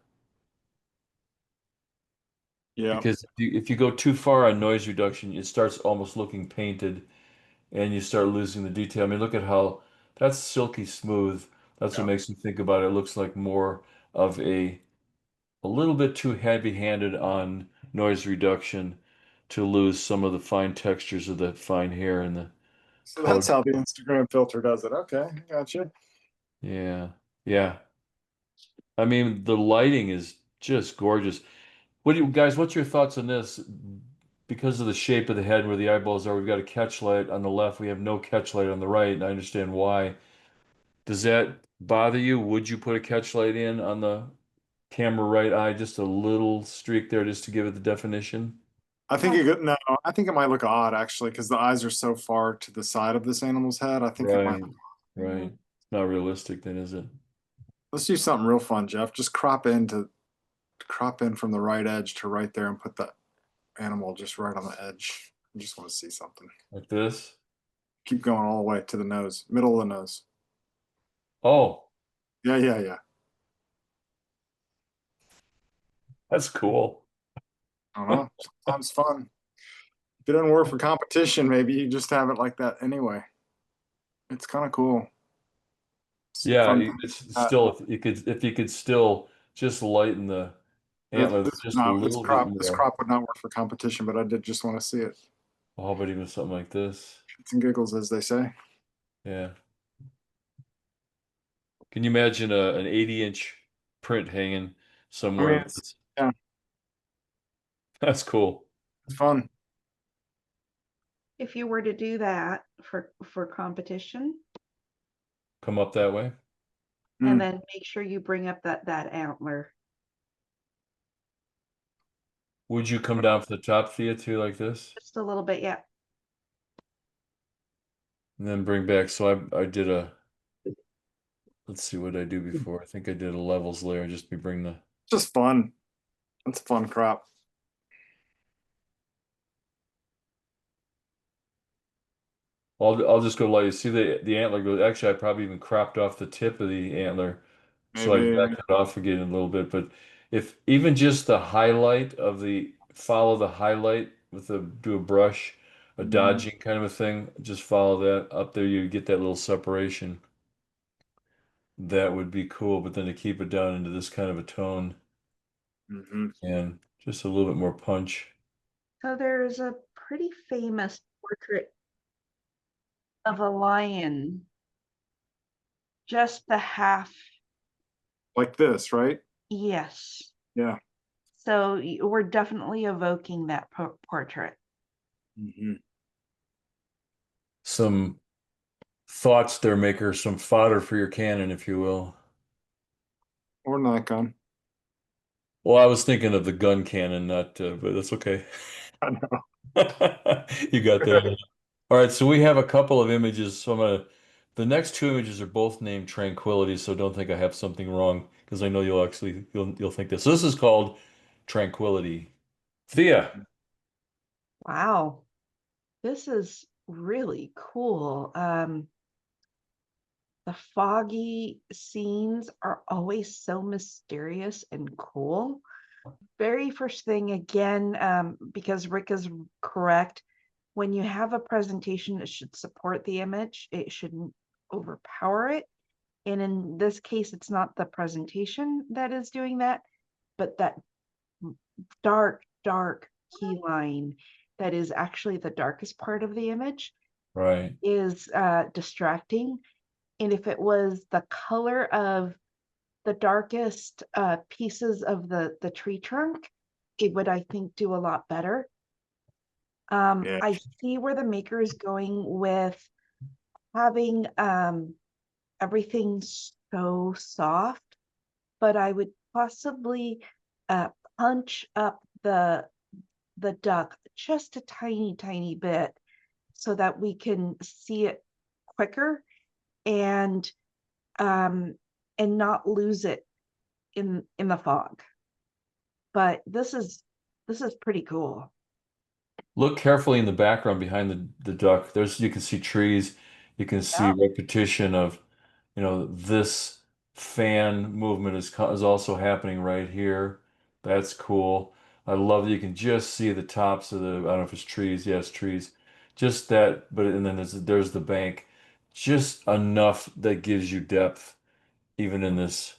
Yeah. Because if you go too far on noise reduction, it starts almost looking painted and you start losing the detail. I mean, look at how that's silky smooth. That's what Yeah. makes me think about it. It looks like more of a little bit too heavy-handed on noise reduction to lose some of the fine textures of the fine hair and the So color. that's how the Instagram filter does it. Okay, gotcha. Yeah. Yeah. I mean, the lighting is just gorgeous. What do you guys, what's your thoughts on this? Because of the shape of the head where the eyeballs are, we've got a catch light on the left. We have no catch light on the right, and I understand why. Does that bother you? Would you put a catch light in on the camera right eye, just a little streak there just to give it the definition? I think it could, no, I think it might look odd actually because the eyes are so far to the side of this animal's head. I think it might. Right, right. It's not realistic then, is it? Let's do something real fun, Jeff. Just crop in from the right edge to right there and put the animal just right on the edge. I just want to see something. Like this? Keep going all the way to the nose, middle of the nose. Oh, Yeah, yeah, yeah. that's cool. I don't know. Sometimes fun. If it doesn't work for competition, maybe you just have it like that anyway. It's kind of cool. Yeah, Fun. it's still if you could still just lighten the antler just a No, little bit this more. crop would not work for competition, but I did just want to see it. Well, how about even something like this? Shits and giggles, as they say. Yeah. Can you imagine an 80-inch print hanging I somewhere mean, with this? yeah, That's cool. it's fun. If you were to do that for competition, Come up that way. Mm. and then make sure you bring up that antler. Would you come down for the top, Thea, too, like this? Just a little bit, yeah. And then bring back. So I did a let's see what I do before. I think I did a levels layer. Just me bring the. Just fun. It's fun crap. I'll just go light. You see the antler goes. Actually, I probably even cropped off the tip of the antler, so I Maybe. backed it off again a little bit. But if even just the highlight of the follow the highlight with the do a brush, a dodging kind of a thing, just follow that up there. You get that little separation. That would be cool. But then to keep it down into this kind of a tone Mm-hmm. and just a little bit more punch. So there's a pretty famous portrait of a lion, just the half, Like this, right? yes. Yeah. So we're definitely evoking that portrait. Mm-hmm. Some thoughts there, maker, some fodder for your cannon, if you will. Or not gun. Well, I was thinking of the gun cannon, not, but that's okay. I know. You got that. All right, so we have a couple of images. So the next two images are both named Tranquility, so don't think I have something wrong because I know you'll think this. So this is called Tranquility. Thea. Wow, this is really cool. The foggy scenes are always so mysterious and cool. Very first thing again, because Rick is correct, when you have a presentation, it should support the image. It shouldn't overpower it. And in this case, it's not the presentation that is doing that, but that dark, dark key line that is actually the darkest part of the image Right. is distracting. And if it was the color of the darkest pieces of the tree trunk, it would, I think, do a lot better. Yeah. I see where the maker is going with having everything so soft, but I would possibly punch up the duck just a tiny, tiny bit so that we can see it quicker and not lose it in the fog. But this is pretty cool. Look carefully in the background behind the duck. You can see trees. You can see Yeah. repetition of, this fan movement is also happening right here. That's cool. I love that you can just see the tops of I don't know if it's trees. Yes, trees. Just that, but and then there's the bank. Just enough that gives you depth, even in this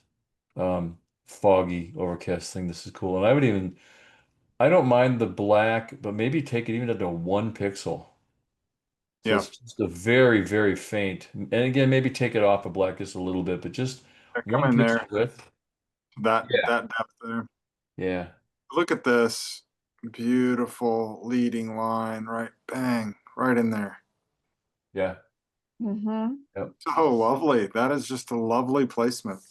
foggy, overcast thing. This is cool. And I don't mind the black, but maybe take it even down to 1 pixel. So Yeah. it's just a very, very faint. And again, maybe take it off of black just a little bit, but just Come one in pixel there. width. That Yeah. depth there. Yeah. Look at this beautiful leading line, right? Bang, right in there. Yeah. Mm-hmm. Yep. So lovely. That is just a lovely placement.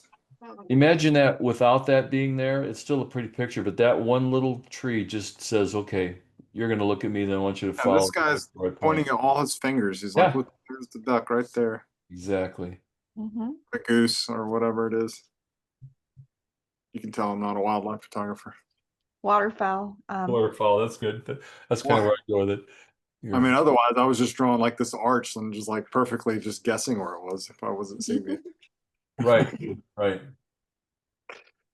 Imagine that without that being there, it's still a pretty picture, but that one little tree just says, okay, you're going to look at me, then I want you to And this follow guy's the right pointing point. at all his fingers. He's like, Yeah, look, there's the duck right there. exactly. Mm-hmm. The goose or whatever it is. You can tell I'm not a wildlife photographer. Waterfowl. Waterfall, that's good. That's kind of where I go with it. I mean, otherwise I was just drawing like this arch and just like perfectly just guessing where it was if I wasn't seeing it. Right, right.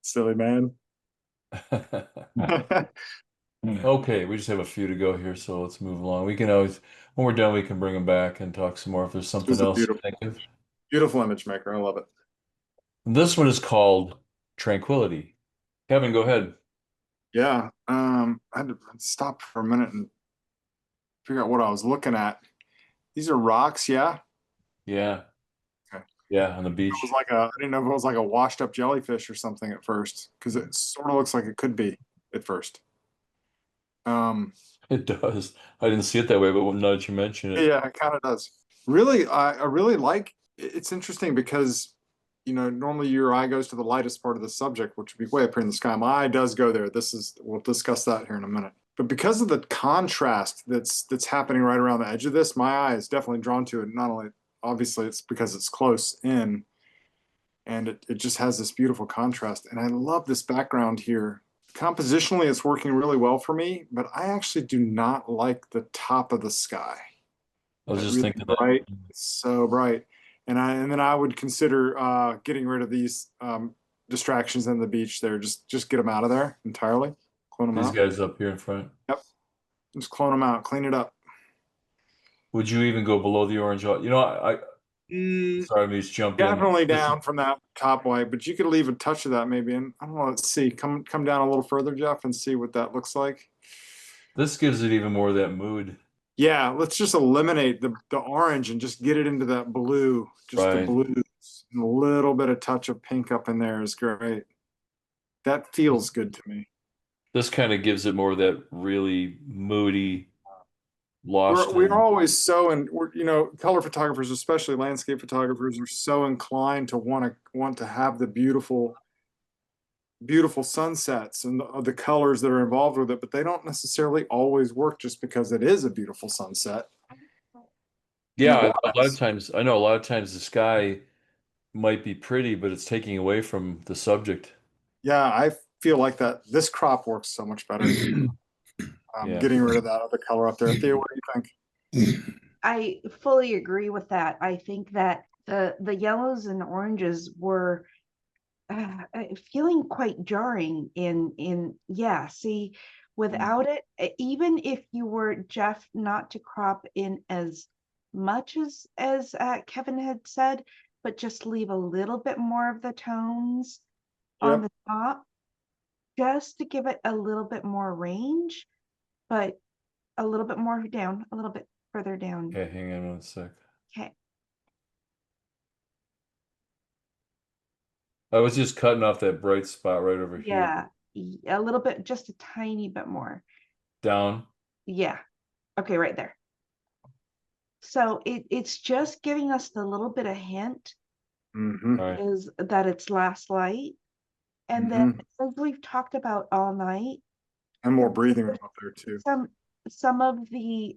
Silly man. Okay, we just have a few to go here, so let's move along. We can always, when we're done, we can bring them back and talk some more if there's something Just a else to beautiful, think of. beautiful image maker. I love it. This one is called Tranquility. Kevin, go ahead. Yeah. I had to stop for a minute and figure out what I was looking at. These are rocks, yeah. Yeah. Okay. Yeah, on the It beach. was like I didn't know if it was like a washed up jellyfish or something at first, because it sort of looks like it could be at first. It does. I didn't see it that way, but now that you mention it. Yeah, it kind of does. Really, I really like it's interesting because normally your eye goes to the lightest part of the subject, which would be way up here in the sky. My eye does go there. We'll discuss that here in a minute. But because of the contrast that's happening right around the edge of this, my eye is definitely drawn to it. Not only obviously it's because it's close in, and it just has this beautiful contrast. And I love this background here. Compositionally, it's working really well for me, but I actually do not like the top of the sky. I was That just really thinking that. bright, it's so bright. And then I would consider getting rid of these distractions on the beach there. Just get them out of there entirely. Clone them These out. guys up here in front. Yep. Just clone them out. Clean it up. Would you even go below the orange? You know, sorry, me just jump in. Definitely down from that top white, but you could leave a touch of that maybe. And I don't know. Let's see. Come down a little further, Jeff, and see what that looks like. This gives it even more of that mood. Yeah, let's just eliminate the orange and just get it into that blue. Just the Right. blues. And a little bit of touch of pink up in there is great. That feels good to me. This kind of gives it more of that really moody, lost We're in. always so, and color photographers, especially landscape photographers, are so inclined to want to have the beautiful sunsets and the colors that are involved with it, but they don't necessarily always work just because it is a beautiful sunset. Yeah, a lot of times, I know a lot of times the sky might be pretty, but it's taking away from the subject. Yeah, I feel like that this crop works so much better. Yeah. Getting rid of that other color up there. Thea, what do you think? I fully agree with that. I think that the yellows and oranges were feeling quite jarring yeah, see, without it, even if you were, Jeff, not to crop in as much as Kevin had said, but just leave a little bit more of the tones on the top, just to give it a little bit more range, but a little bit more down, a little bit further down. Okay, hang on one sec. Okay. I was just cutting off that bright spot right over here. Yeah, a little bit, just a tiny bit more. Down. Yeah. Okay, right there. So it's just giving us the little bit of hint Mm-hmm. All right. is that it's last light. And then as we've talked about all night, And more breathing up there too. some of the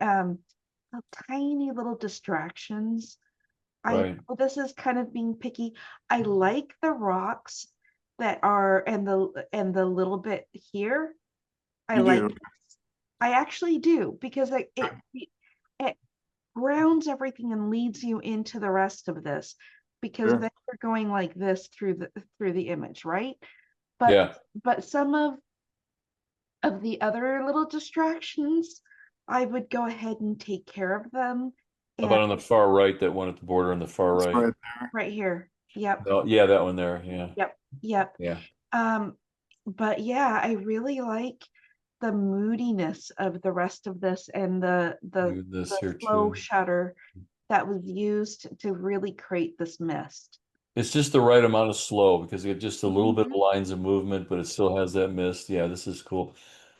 tiny little distractions. Right. I know this is kind of being picky. I like the rocks that are and the little bit here. I actually do, because it grounds everything and leads you into the rest of this, because then you're going like this through the image, right? But Yeah. but some of the other little distractions, I would go ahead and take care of them. How about on the far right, that one at the border on the far right? Right here. Yep. Oh, yeah, that one there. Yeah. Yep. Yeah. But yeah, I really like the moodiness of the rest of this, and the This here slow too. shutter that was used to really create this mist. It's just the right amount of slow, because you get just a little bit of lines of movement, but it still has that mist. Yeah, this is cool.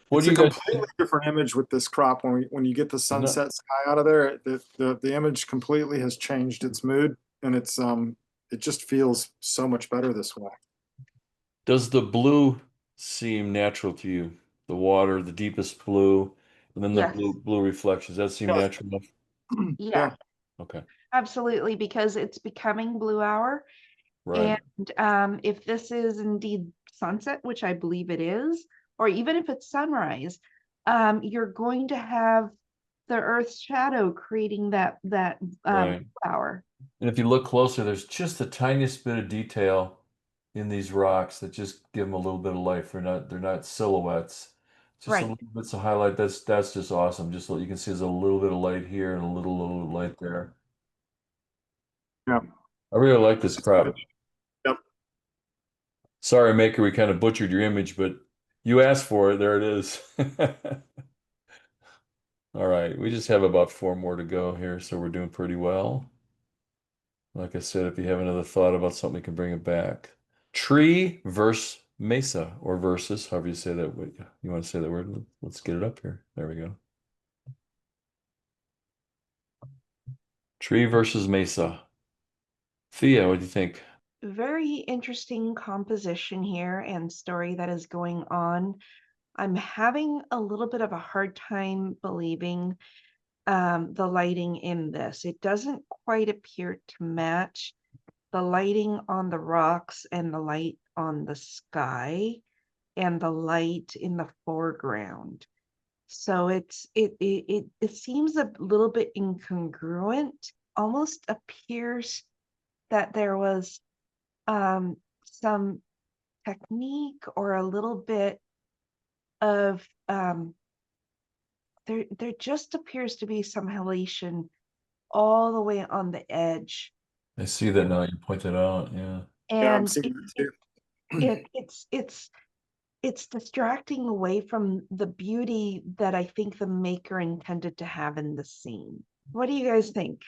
What It's do a you guys completely different image with this crop. When you get the sunset sky out of there, the image completely has changed its mood, and it just feels so much better this way. Does the blue seem natural to you? The water, the deepest blue, and then the blue reflections. Does that seem natural enough? Yeah. Okay. Absolutely, because it's becoming blue hour. Right. And if this is indeed sunset, which I believe it is, or even if it's sunrise, you're going to have the Earth's shadow creating that Right. blue hour. And if you look closer, there's just the tiniest bit of detail in these rocks that just give them a little bit of life. They're not silhouettes. Just a little bits of highlight. That's just awesome. Just so you can see there's a little bit of light here and a little light there. Yeah. I really like this crop. Yep. Sorry, Maker, we kind of butchered your image, but you asked for it. There it is. All right, we just have about 4 more to go here, so we're doing pretty well. Like I said, if you have another thought about something, you can bring it back. Tree versus mesa, or versus, however you say that. You want to say that word? Let's get it up here. There we go. Tree versus mesa. Thea, what do you think? Very interesting composition here and story that is going on. I'm having a little bit of a hard time believing the lighting in this. It doesn't quite appear to match the lighting on the rocks and the light on the sky and the light in the foreground. So it seems a little bit incongruent. Almost appears that there was some technique or a little bit of there just appears to be some halation all the way on the edge. I see that now. You pointed out. Yeah. Yeah, I'm And seeing that too. it's distracting away from the beauty that I think the maker intended to have in the scene. What do you guys think?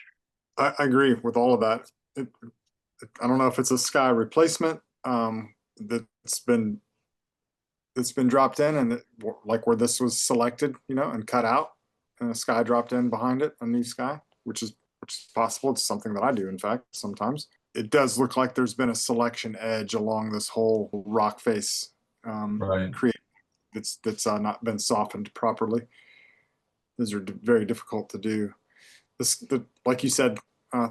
I agree with all of that. I don't know if it's a sky replacement that's been dropped in, and like where this was selected, and cut out, and a sky dropped in behind it, a new sky, which is possible. It's something that I do, in fact, sometimes. It does look like there's been a selection edge along this whole rock face Right. that's not been softened properly. Those are very difficult to do. Like you said,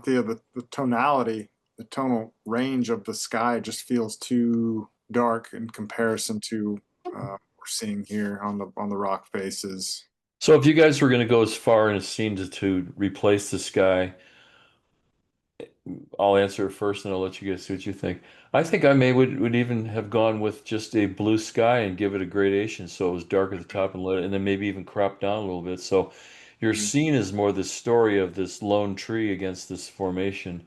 Thea, the tonality, the tonal range of the sky just feels too dark in comparison to what we're seeing here on the rock faces. So if you guys were going to go as far in a scene to replace the sky, I'll answer it first and I'll let you guys see what you think. I think I would even have gone with just a blue sky and give it a gradation so it was dark at the top and then maybe even crop down a little bit. So your scene is more the story of this lone tree against this formation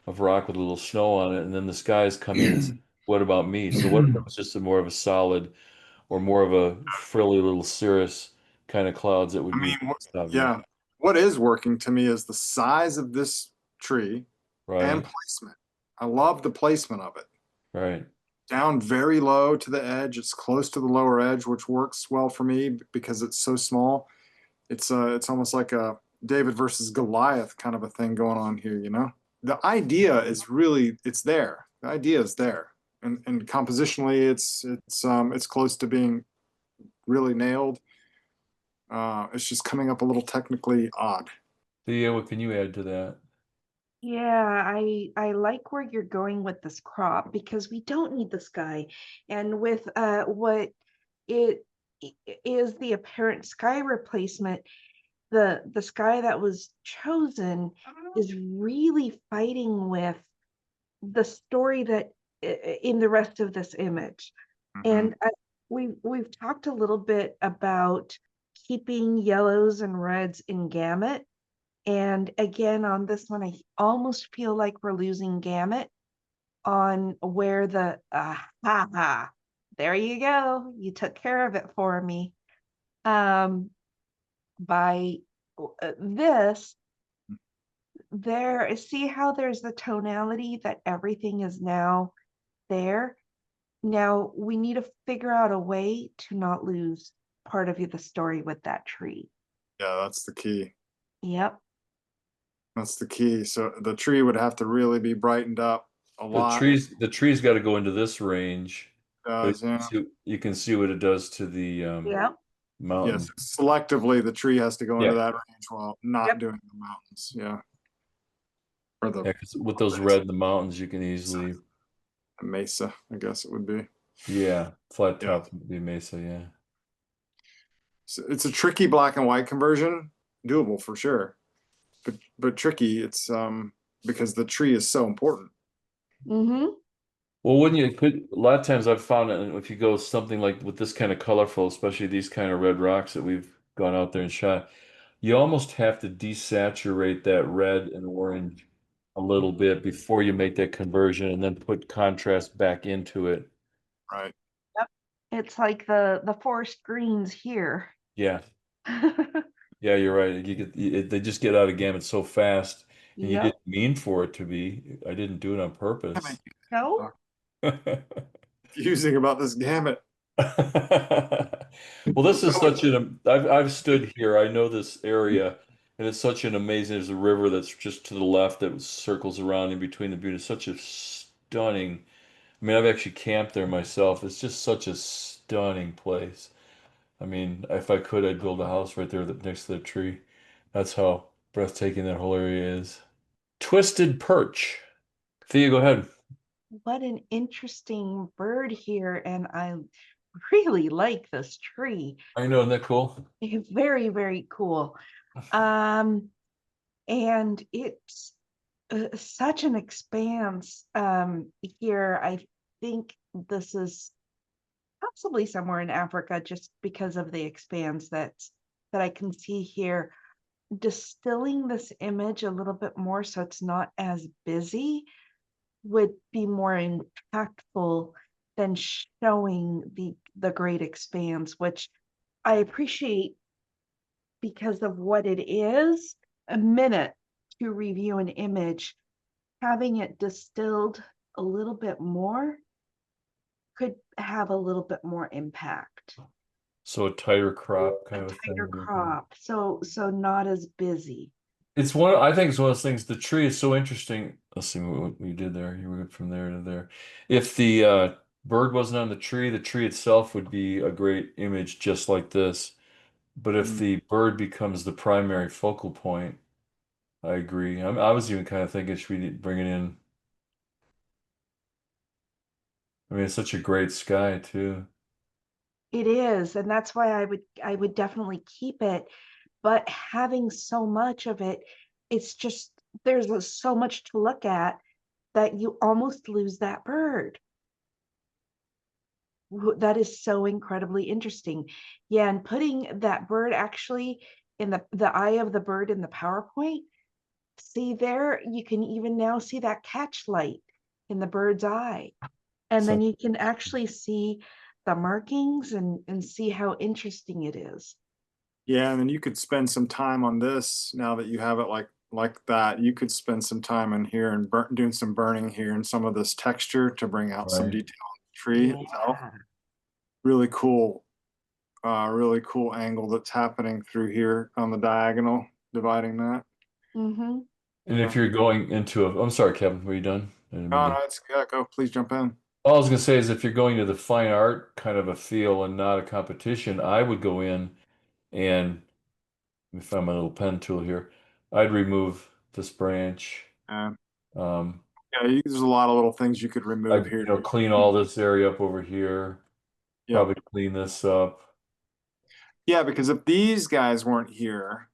of rock with a little snow on it, and then the skies come in and say, what about me? So what if it was just more of a solid or more of a frilly little cirrus kind of clouds that would I be mean, obvious, yeah, what is working to me is the size of this tree and right? placement. I love the placement of it. Right. Down very low to the edge. It's close to the lower edge, which works well for me because it's so small. It's almost like a David versus Goliath kind of a thing going on here, The idea is really, it's there. The idea is there. And compositionally it's close to being really nailed. It's just coming up a little technically odd. Thea, what can you add to that? Yeah, I like where you're going with this crop because we don't need the sky. And with what it is the apparent sky replacement, the sky that was chosen is really fighting with the story that in the rest of this image. And we've talked a little bit about keeping yellows and reds in gamut. And again, on this one, I almost feel like we're losing gamut on where the there you go. You took care of it for me. By this, see how there's the tonality that everything is now there. Now we need to figure out a way to not lose part of the story with that tree. Yeah, that's the key. Yep. That's the key. So the tree would have to really be brightened up a lot. The tree's got to go into this range, but Yeah. you can see what it does to the Yep. mountain. Yes, selectively the tree has to go into Yeah. that range while not Yep. doing the mountains. Yeah. Or Yeah, 'cause with those red in the mountains, you can easily, the mesa, I guess it would be. yeah, flat Yeah. top would be mesa, yeah. So it's a tricky black and white conversion, doable for sure. But tricky, it's because the tree is so important. Mm-hmm. Well, wouldn't you? A lot of times I've found that if you go something like with this kind of colorful, especially these kind of red rocks that we've gone out there and shot, you almost have to desaturate that red and orange a little bit before you make that conversion and then put contrast back into it. Right. Yep. It's like the forest greens here. Yeah. Yeah, you're right. They just get out of gamut so fast, and you Yep. didn't mean for it to be. I didn't do it on purpose. No. Confusing about this gamut. Well, this is such an I've stood here. I know this area, and it's such an amazing. There's a river that's just to the left that circles around in between the beauty. It's such a stunning. I mean, I've actually camped there myself. It's just such a stunning place. I mean, if I could, I'd build a house right there next to the tree. That's how breathtaking that whole area is. Twisted Perch. Thea, go ahead. What an interesting bird here, and I really like this tree. I know, isn't that cool? Very, very cool. And it's such an expanse here. I think this is possibly somewhere in Africa, just because of the expanse that I can see here. Distilling this image a little bit more so it's not as busy would be more impactful than showing the great expanse, which I appreciate because of what it is. A minute to review an image, having it distilled a little bit more could have a little bit more impact. So a tighter crop kind A of a tighter thing. crop, so not as busy. It's one. I think it's one of those things. The tree is so interesting. Let's see what we did there. You went from there to there. If the bird wasn't on the tree itself would be a great image, just like this. But if Mm. the bird becomes the primary focal point, I agree. I was even kind of thinking, should we bring it in? I mean, it's such a great sky too. It is, and that's why I would definitely keep it. But having so much of it, it's just so much to look at that you almost lose that bird. That is so incredibly interesting. Yeah, and putting that bird actually in the eye of the bird in the PowerPoint, see there, you can even now see that catch light in the bird's eye. And then So you can actually see the markings and see how interesting it is. Yeah, and then you could spend some time on this now that you have it like that. You could spend some time in here and doing some burning here and some of this texture to bring out some right. detail on the tree itself. Yeah. Really cool angle that's happening through here on the diagonal, dividing that. Mm-hmm. And if Yeah. you're going into I'm sorry, Kevin, were you done? I didn't mean Oh, to. no, it's yeah, go. Please jump in. All I was gonna say is if you're going to the fine art kind of a feel and not a competition, I would go in and let me find my little pen tool here. I'd remove this branch. Uh, Um, yeah, there's a lot of little things you could remove I'd here. clean all this area up over here. Yeah. Probably clean this up. Yeah, because if these guys weren't here,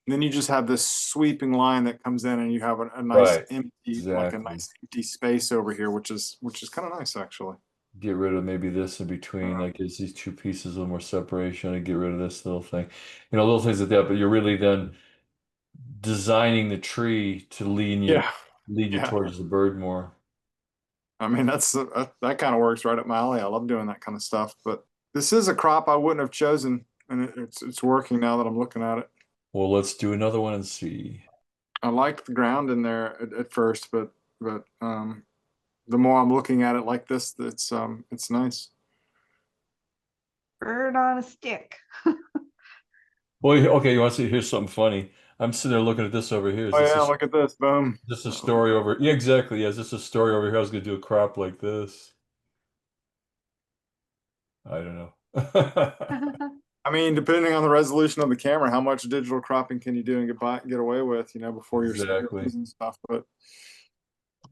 then you just have this sweeping line that comes in and you have a nice Right. empty, like a Exactly. nice empty space over here, which is kind of nice actually. Get rid of maybe this in between, Uh, like gives these two pieces a little more separation and get rid of this little thing. Little things like that, but you're really then designing the tree to yeah, lead you yeah. towards the bird more. I mean, that kind of works right up my alley. I love doing that kind of stuff. But this is a crop I wouldn't have chosen, and it's working now that I'm looking at it. Well, let's do another one and see. I liked the ground in there at first, but the more I'm looking at it like this, it's nice. Bird on a stick. Well, okay, you want to see? Here's something funny. I'm sitting there looking at this over here. Oh yeah, look at this, boom. Is this a story over? Yeah, exactly. Yeah, is this a story over here? I was going to do a crop like this. I don't know. I mean, depending on the resolution of the camera, how much digital cropping can you do and get away with, before you're Exactly. losing stuff. But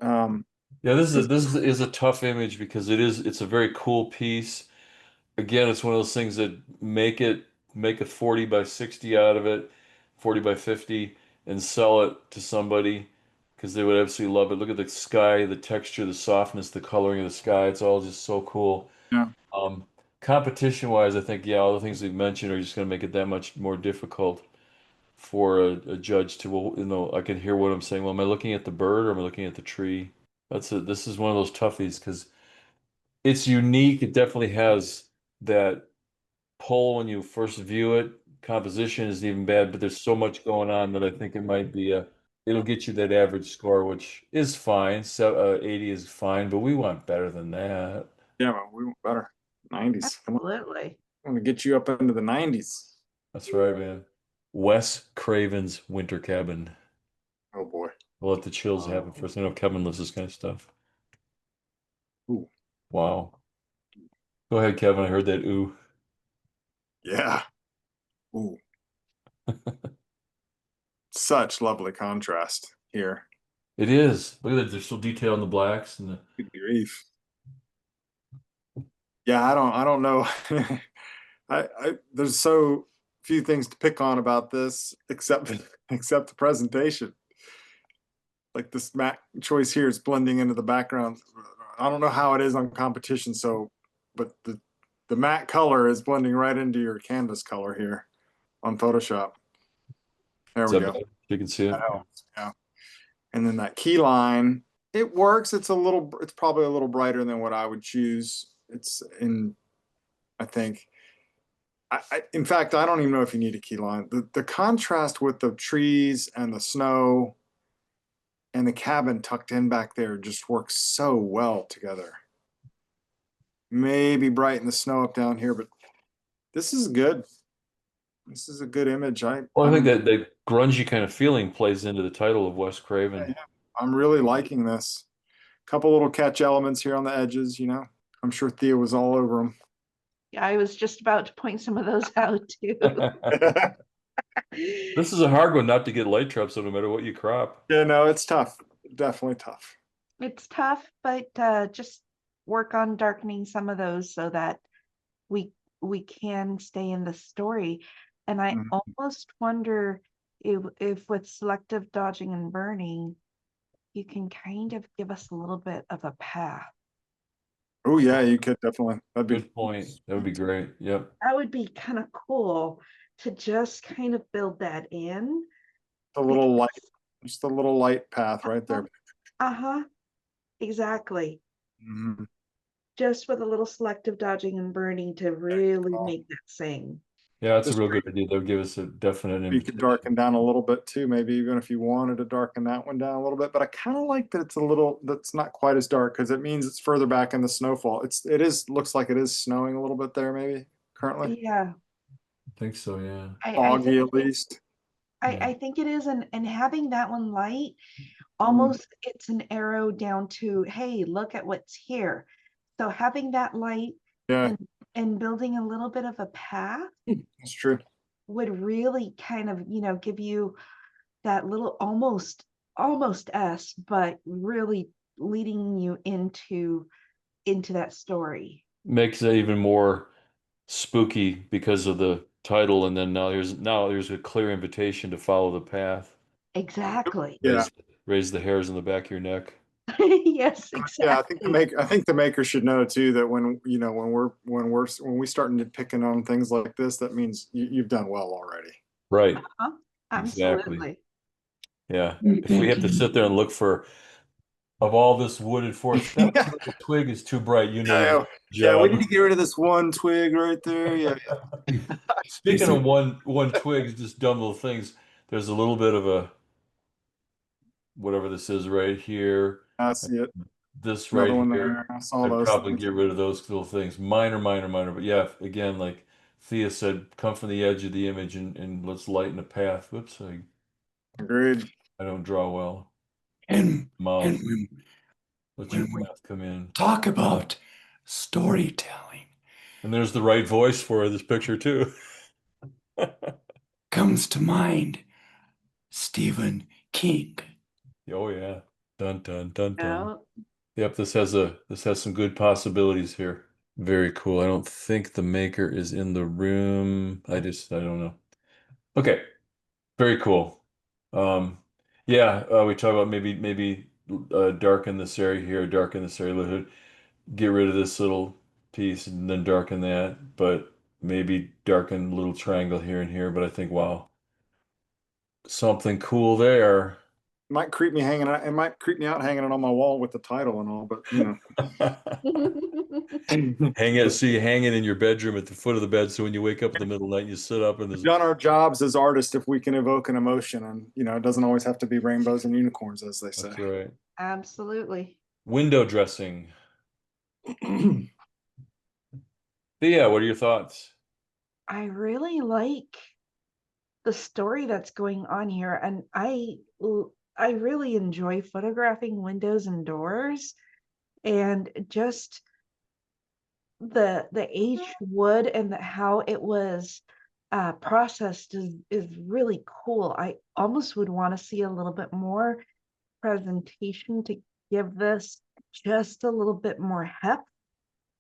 um, Yeah, this is a tough image because it's a very cool piece. Again, it's one of those things that make a 40 by 60 out of it, 40 by 50, and sell it to somebody because they would absolutely love it. Look at the sky, the texture, the softness, the coloring of the sky. It's all just so cool. yeah, Um, Competition wise, I think, yeah, all the things we've mentioned are just going to make it that much more difficult for a judge to, well, I can hear what I'm saying. Well, am I looking at the bird or am I looking at the tree? This is one of those toughies because it's unique. It definitely has that pull when you first view it. Composition isn't even bad, but there's so much going on that I think it might be it'll get you that average score, which is fine. So 80 is fine, but we want better than that. yeah, but we want better. 90s. Come on, Absolutely. I want to get you up into the 90s. That's right, man. Wes Craven's Winter Cabin. Oh boy. We'll let the chills happen first. I know Kevin loves this kind of stuff. Ooh, Wow. Go ahead, Kevin. I heard that ooh. yeah. Ooh, such lovely contrast here. It is. Look at that. There's still detail in the blacks and the. Good grief. Yeah, I don't know. There's so few things to pick on about this except except the presentation. Like this matte choice here is blending into the background. I don't know how it is on competition, so but the matte color is blending right into your canvas color here on Photoshop. There we go. You can see it. That helps. Yeah. And then that key line, it works. It's probably a little brighter than what I would choose. I think. In fact, I don't even know if you need a key line. The contrast with the trees and the snow and the cabin tucked in back there just works so well together. Maybe brighten the snow up down here, but this is good. This is a good image. Well, I think that the grungy kind of feeling plays into the title of Wes Craven. Yeah, I'm really liking this. Couple little catch elements here on the edges, you know. I'm sure Thea was all over them. Yeah, I was just about to point some of those out too. This is a hard one not to get light traps on no matter what you crop. Yeah, no, it's tough. Definitely tough. It's tough, but just work on darkening some of those so that we can stay in the story. And I almost wonder if with selective dodging and burning, you can kind of give us a little bit of a path. Oh yeah, you could definitely. That'd be Good point. That would be great. Yep. That would be kind of cool to just kind of build that in. a little light, just a little light path right there. Uh-huh. Exactly. Mhm. Just with a little selective dodging and burning to really make that sing. Yeah, that's a real good idea. That would give us a definite You image. could darken down a little bit too, maybe even if you wanted to darken that one down a little bit. But I kind of like that that's not quite as dark because it means it's further back in the snowfall. Looks like it is snowing a little bit there maybe currently. Yeah. I think so, yeah. Foggy at least. I think it is, and having that one light, almost it's an arrow down to, hey, look at what's here. So having that light Yeah, and building a little bit of a path that's true. would really kind of, give you that little almost S, but really leading you into that story. Makes it even more spooky because of the title, and then now there's a clear invitation to follow the path. Exactly. Yeah. Raise the hairs on the back of your neck. Yes, exactly. Yeah, I think the maker should know too that when we start picking on things like this, that means you've done well already. Right. Absolutely. Yeah. If we have to sit there and look for of all this wooded forest, that twig is too bright. You know. Yeah, we need to get rid of this one twig right there. Yeah. Speaking of one twig, just dumb little things. There's a little bit of a whatever this is right here. I see it. This Another right one here. there. I saw I'd those probably things. get rid of those little things. Minor. But yeah, again, like Thea said, come from the edge of the image and let's lighten the path. Whoops, Agreed. I don't draw well. And Mouth. when Let your when we mouth come in. talk about storytelling, And there's the right voice for this picture too. comes to mind Stephen King. Oh yeah. Dun dun dun dun. No. Yep, this has some good possibilities here. Very cool. I don't think the maker is in the room. I don't know. Okay. Very cool. Yeah, we talk about maybe darken this area here, darken this area a little bit, get rid of this little piece and then darken that, but maybe darken a little triangle here and here, but I think wow. Something cool there. It might creep me out hanging it on my wall with the title and all, but Hang it in your bedroom at the foot of the bed. So when you wake up in the middle of the night, you sit up and we've there's done our jobs as artists if we can evoke an emotion, and it doesn't always have to be rainbows and unicorns, as they say. that's right. Absolutely. Window dressing. Thea, what are your thoughts? I really like the story that's going on here, and I really enjoy photographing windows and doors, and just the aged wood and how it was processed is really cool. I almost would want to see a little bit more presentation to give this just a little bit more heft,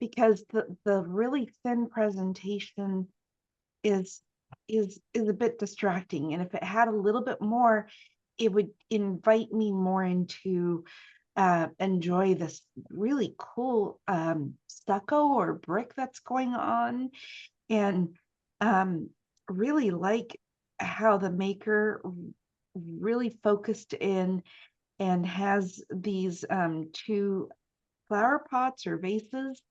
because the really thin presentation is a bit distracting. And if it had a little bit more, it would invite me more into enjoy this really cool stucco or brick that's going on. And really like how the maker really focused in and has these two flower pots or vases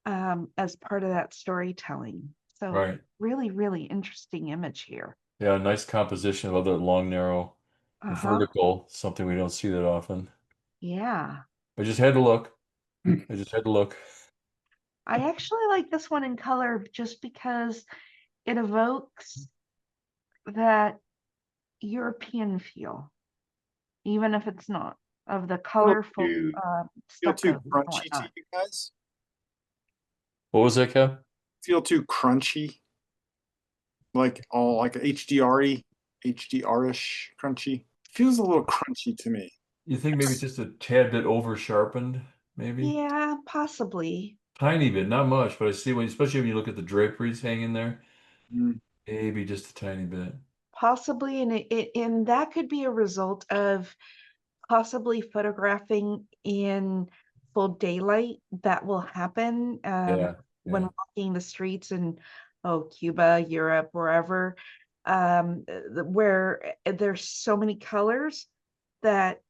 as part of that storytelling. So Right. really, really interesting image here. Yeah, nice composition of other long, narrow, vertical, something we don't see that often. Yeah. I just had to look. I just had to look. I actually like this one in color just because it evokes that European feel, even if it's not, of the colorful Feel too stuccos and crunchy to whatnot. you guys? What was that, Kev? Feel too crunchy? Like all like HDR-y, HDR-ish crunchy? Feels a little crunchy to me. You think maybe just a tad bit over sharpened, maybe? Yeah, possibly. Tiny bit, not much, but I see when, especially when you look at the draperies hanging there, Mm. maybe just a tiny bit. Possibly, and that could be a result of possibly photographing in full daylight. That will happen Yeah, when yeah, walking the streets in Cuba, Europe, wherever, where there's so many colors that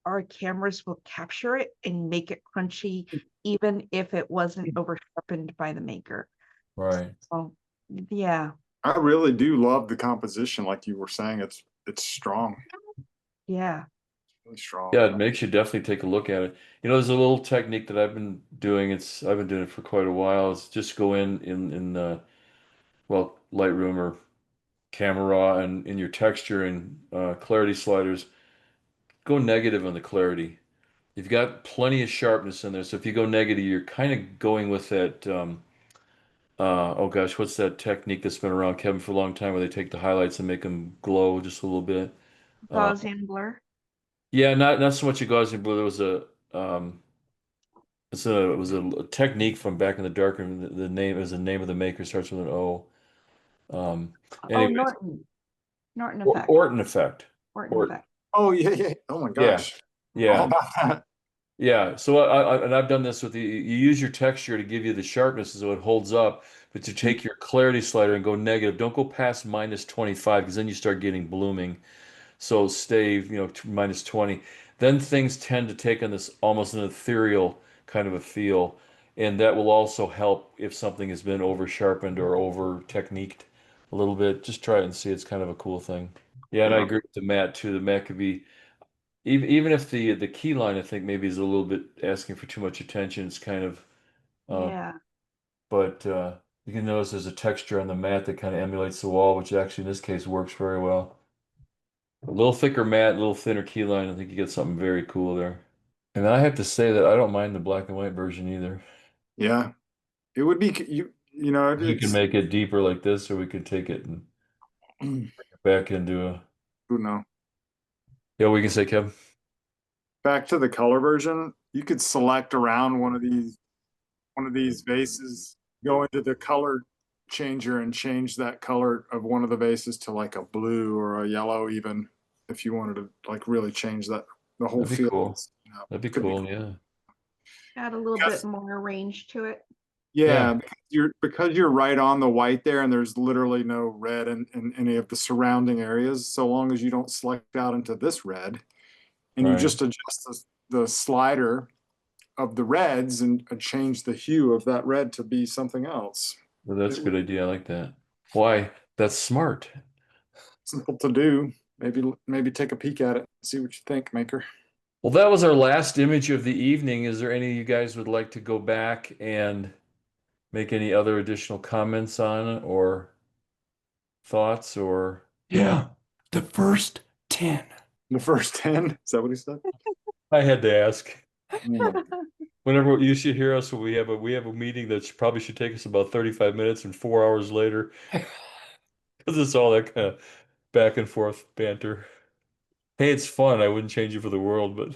our cameras will capture it and make it crunchy, even if it wasn't over sharpened by the maker. right. So yeah, I really do love the composition, like you were saying. It's strong, yeah. really strong. Yeah, it makes you definitely take a look at it. There's a little technique that I've been doing. I've been doing it for quite a while. It's just go in well, Lightroom or Camera Raw, and in your texture and clarity sliders, go negative on the clarity. You've got plenty of sharpness in there. So if you go negative, you're kind of going with that. Oh gosh, what's that technique that's been around, Kevin, for a long time, where they take the highlights and make them glow just a little bit? Uh, Gaussian blur. yeah, not so much a Gaussian blue. There was um, it was a technique from back in the dark room. The name is the name of the maker, starts with an O. Um, Oh, anyways, Norton effect. Orton effect. Orton Orton. effect. Oh yeah, yeah. Oh my Yeah, gosh. All yeah. about that. Yeah, so and I've done this with you use your texture to give you the sharpness so it holds up, but to take your clarity slider and go negative, don't go past -25 because then you start getting blooming. So stay, minus 20. Then things tend to take on this almost an ethereal kind of a feel, and that will also help if something has been over sharpened or over techniqued a little bit. Just try it and see. It's kind of a cool thing. Yeah, and I Yeah. agree with the matte too. The matte could be even if the key line I think maybe is a little bit asking for too much attention. It's kind of uh, Yeah. but you can notice there's a texture on the mat that kind of emulates the wall, which actually in this case works very well. A little thicker mat, a little thinner key line. I think you get something very cool there. And I have to say that I don't mind the black and white version either. Yeah. It would be you know, You can it's make it deeper like this, or we could take it and who back into a. knows. Yeah, we can say, Kevin. Back to the color version, you could select around one of these vases, go into the color changer and change that color of one of the vases to like a blue or a yellow, even if you wanted to like really change the whole That'd be feel. cool. That'd be Could be cool. cool. Yeah. Add a little bit more range to it. Yeah, Yeah. because you're right on the white there, and there's literally no red in any of the surrounding areas. So long as you don't select out into this red, and you Right. just adjust the slider of the reds and change the hue of that red to be something else. Well, that's a It good idea. I like that. Why? That's smart. simple to do. Maybe take a peek at it, see what you think, maker. Well, that was our last image of the evening. Is there any of you guys would like to go back and make any other additional comments on it or thoughts or Yeah, the first 10. The first 10, is that what he said? I had to ask. Oh my Whenever you should hear us, we have a meeting that probably should take us about 35 minutes and 4 hours later because it's all that kind of back and forth banter. Hey, it's fun. I wouldn't change it for the world, but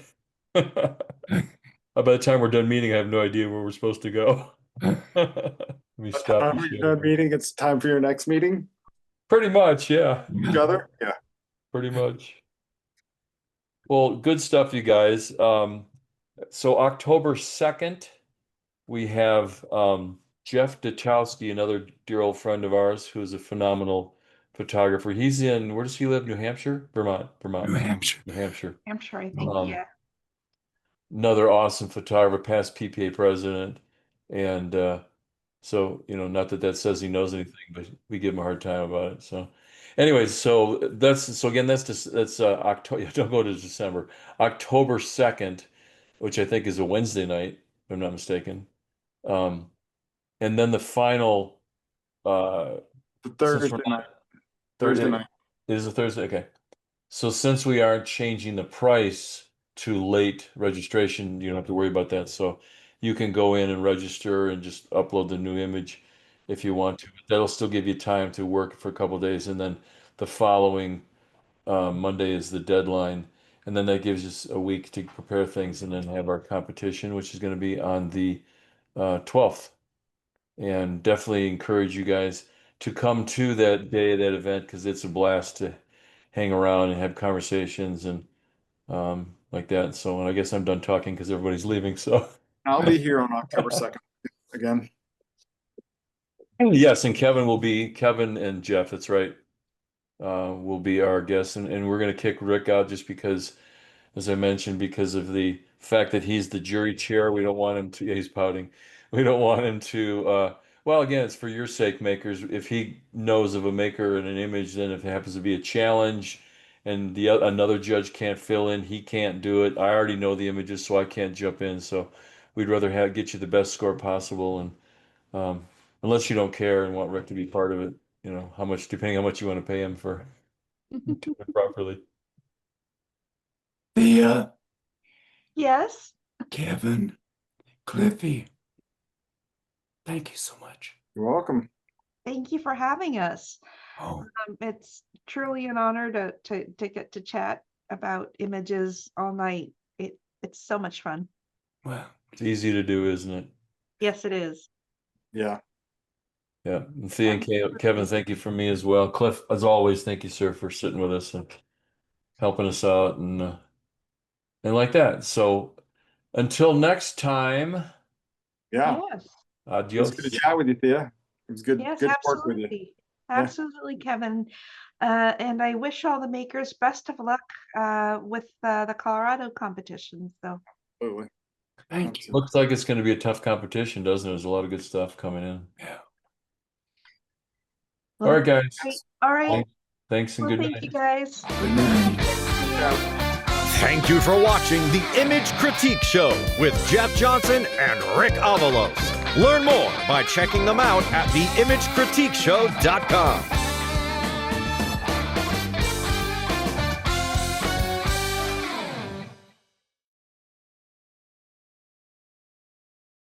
by the time we're done meeting, I have no idea where we're supposed to go. Let me stop the Are you share. done meeting? It's time for your next meeting? Pretty much, yeah. Each other? Yeah. Pretty much. Well, good stuff, you guys. So October 2nd, we have Jeff Dachowski, another dear old friend of ours who's a phenomenal photographer. He's in, where does he live? New Hampshire? Vermont. New Hampshire. New Hampshire. I'm sure, I think, Um, yeah. Another awesome photographer, past PPA president. And so, not that that says he knows anything, but we give him a hard time about it. So anyways, so again, that's October. Don't go to December. October 2nd, which I think is a Wednesday night, if I'm not mistaken. And then the final The since Thursday we're night. not Thursday night. It is a Thursday. Okay. So since we aren't changing the price to late registration, you don't have to worry about that. So you can go in and register and just upload the new image if you want to. That'll still give you time to work for a couple of days, and then the following Monday is the deadline, and then that gives us a week to prepare things, and then have our competition, which is going to be on the 12th. And definitely encourage you guys to come to that day, that event, because it's a blast to hang around and have conversations and like that. So, and I guess I'm done talking because everybody's leaving. So, I'll be here on October 2nd again. yes, and Kevin and Jeff, that's right, will be our guests. And we're going to kick Rick out just because, as I mentioned, because of the fact that he's the jury chair. We don't want him to, yeah, he's pouting. We don't want him to, well, again, it's for your sake, makers. If he knows of a maker and an image, then if it happens to be a challenge and another judge can't fill in, he can't do it. I already know the images, so I can't jump in. So we'd rather get you the best score possible. And unless you don't care and want Rick to be part of it, depending how much you want to pay him for doing it properly. Thea, Yes, Kevin, Cliffy, thank you so much. You're welcome. thank you for having us. Oh, It's truly an honor to get to chat about images all night. It's so much fun. well, It's easy to do, isn't it? Yes, it is. Yeah. Yeah. And Thea and Kevin, thank you from me as well. Cliff, as always, thank you, sir, for sitting with us and helping us out and like that. So until next time, Yeah. Yes, It was adios. good to chat with you, Thea. It was good. yes, Good to work with you. absolutely. Absolutely, Kevin. And I wish all the makers best of luck with the Colorado competition. So Absolutely. thank you. Looks like it's going to be a tough competition, doesn't it? There's a lot of good stuff coming in. Yeah. All right, guys. great. All right. Thanks and Well, good thank night. you guys. Good night. Thank you for watching the Image Critique Show with Jeff Johnson and Rick Avalos. Learn more by checking them out at theimagecritiqueshow.com.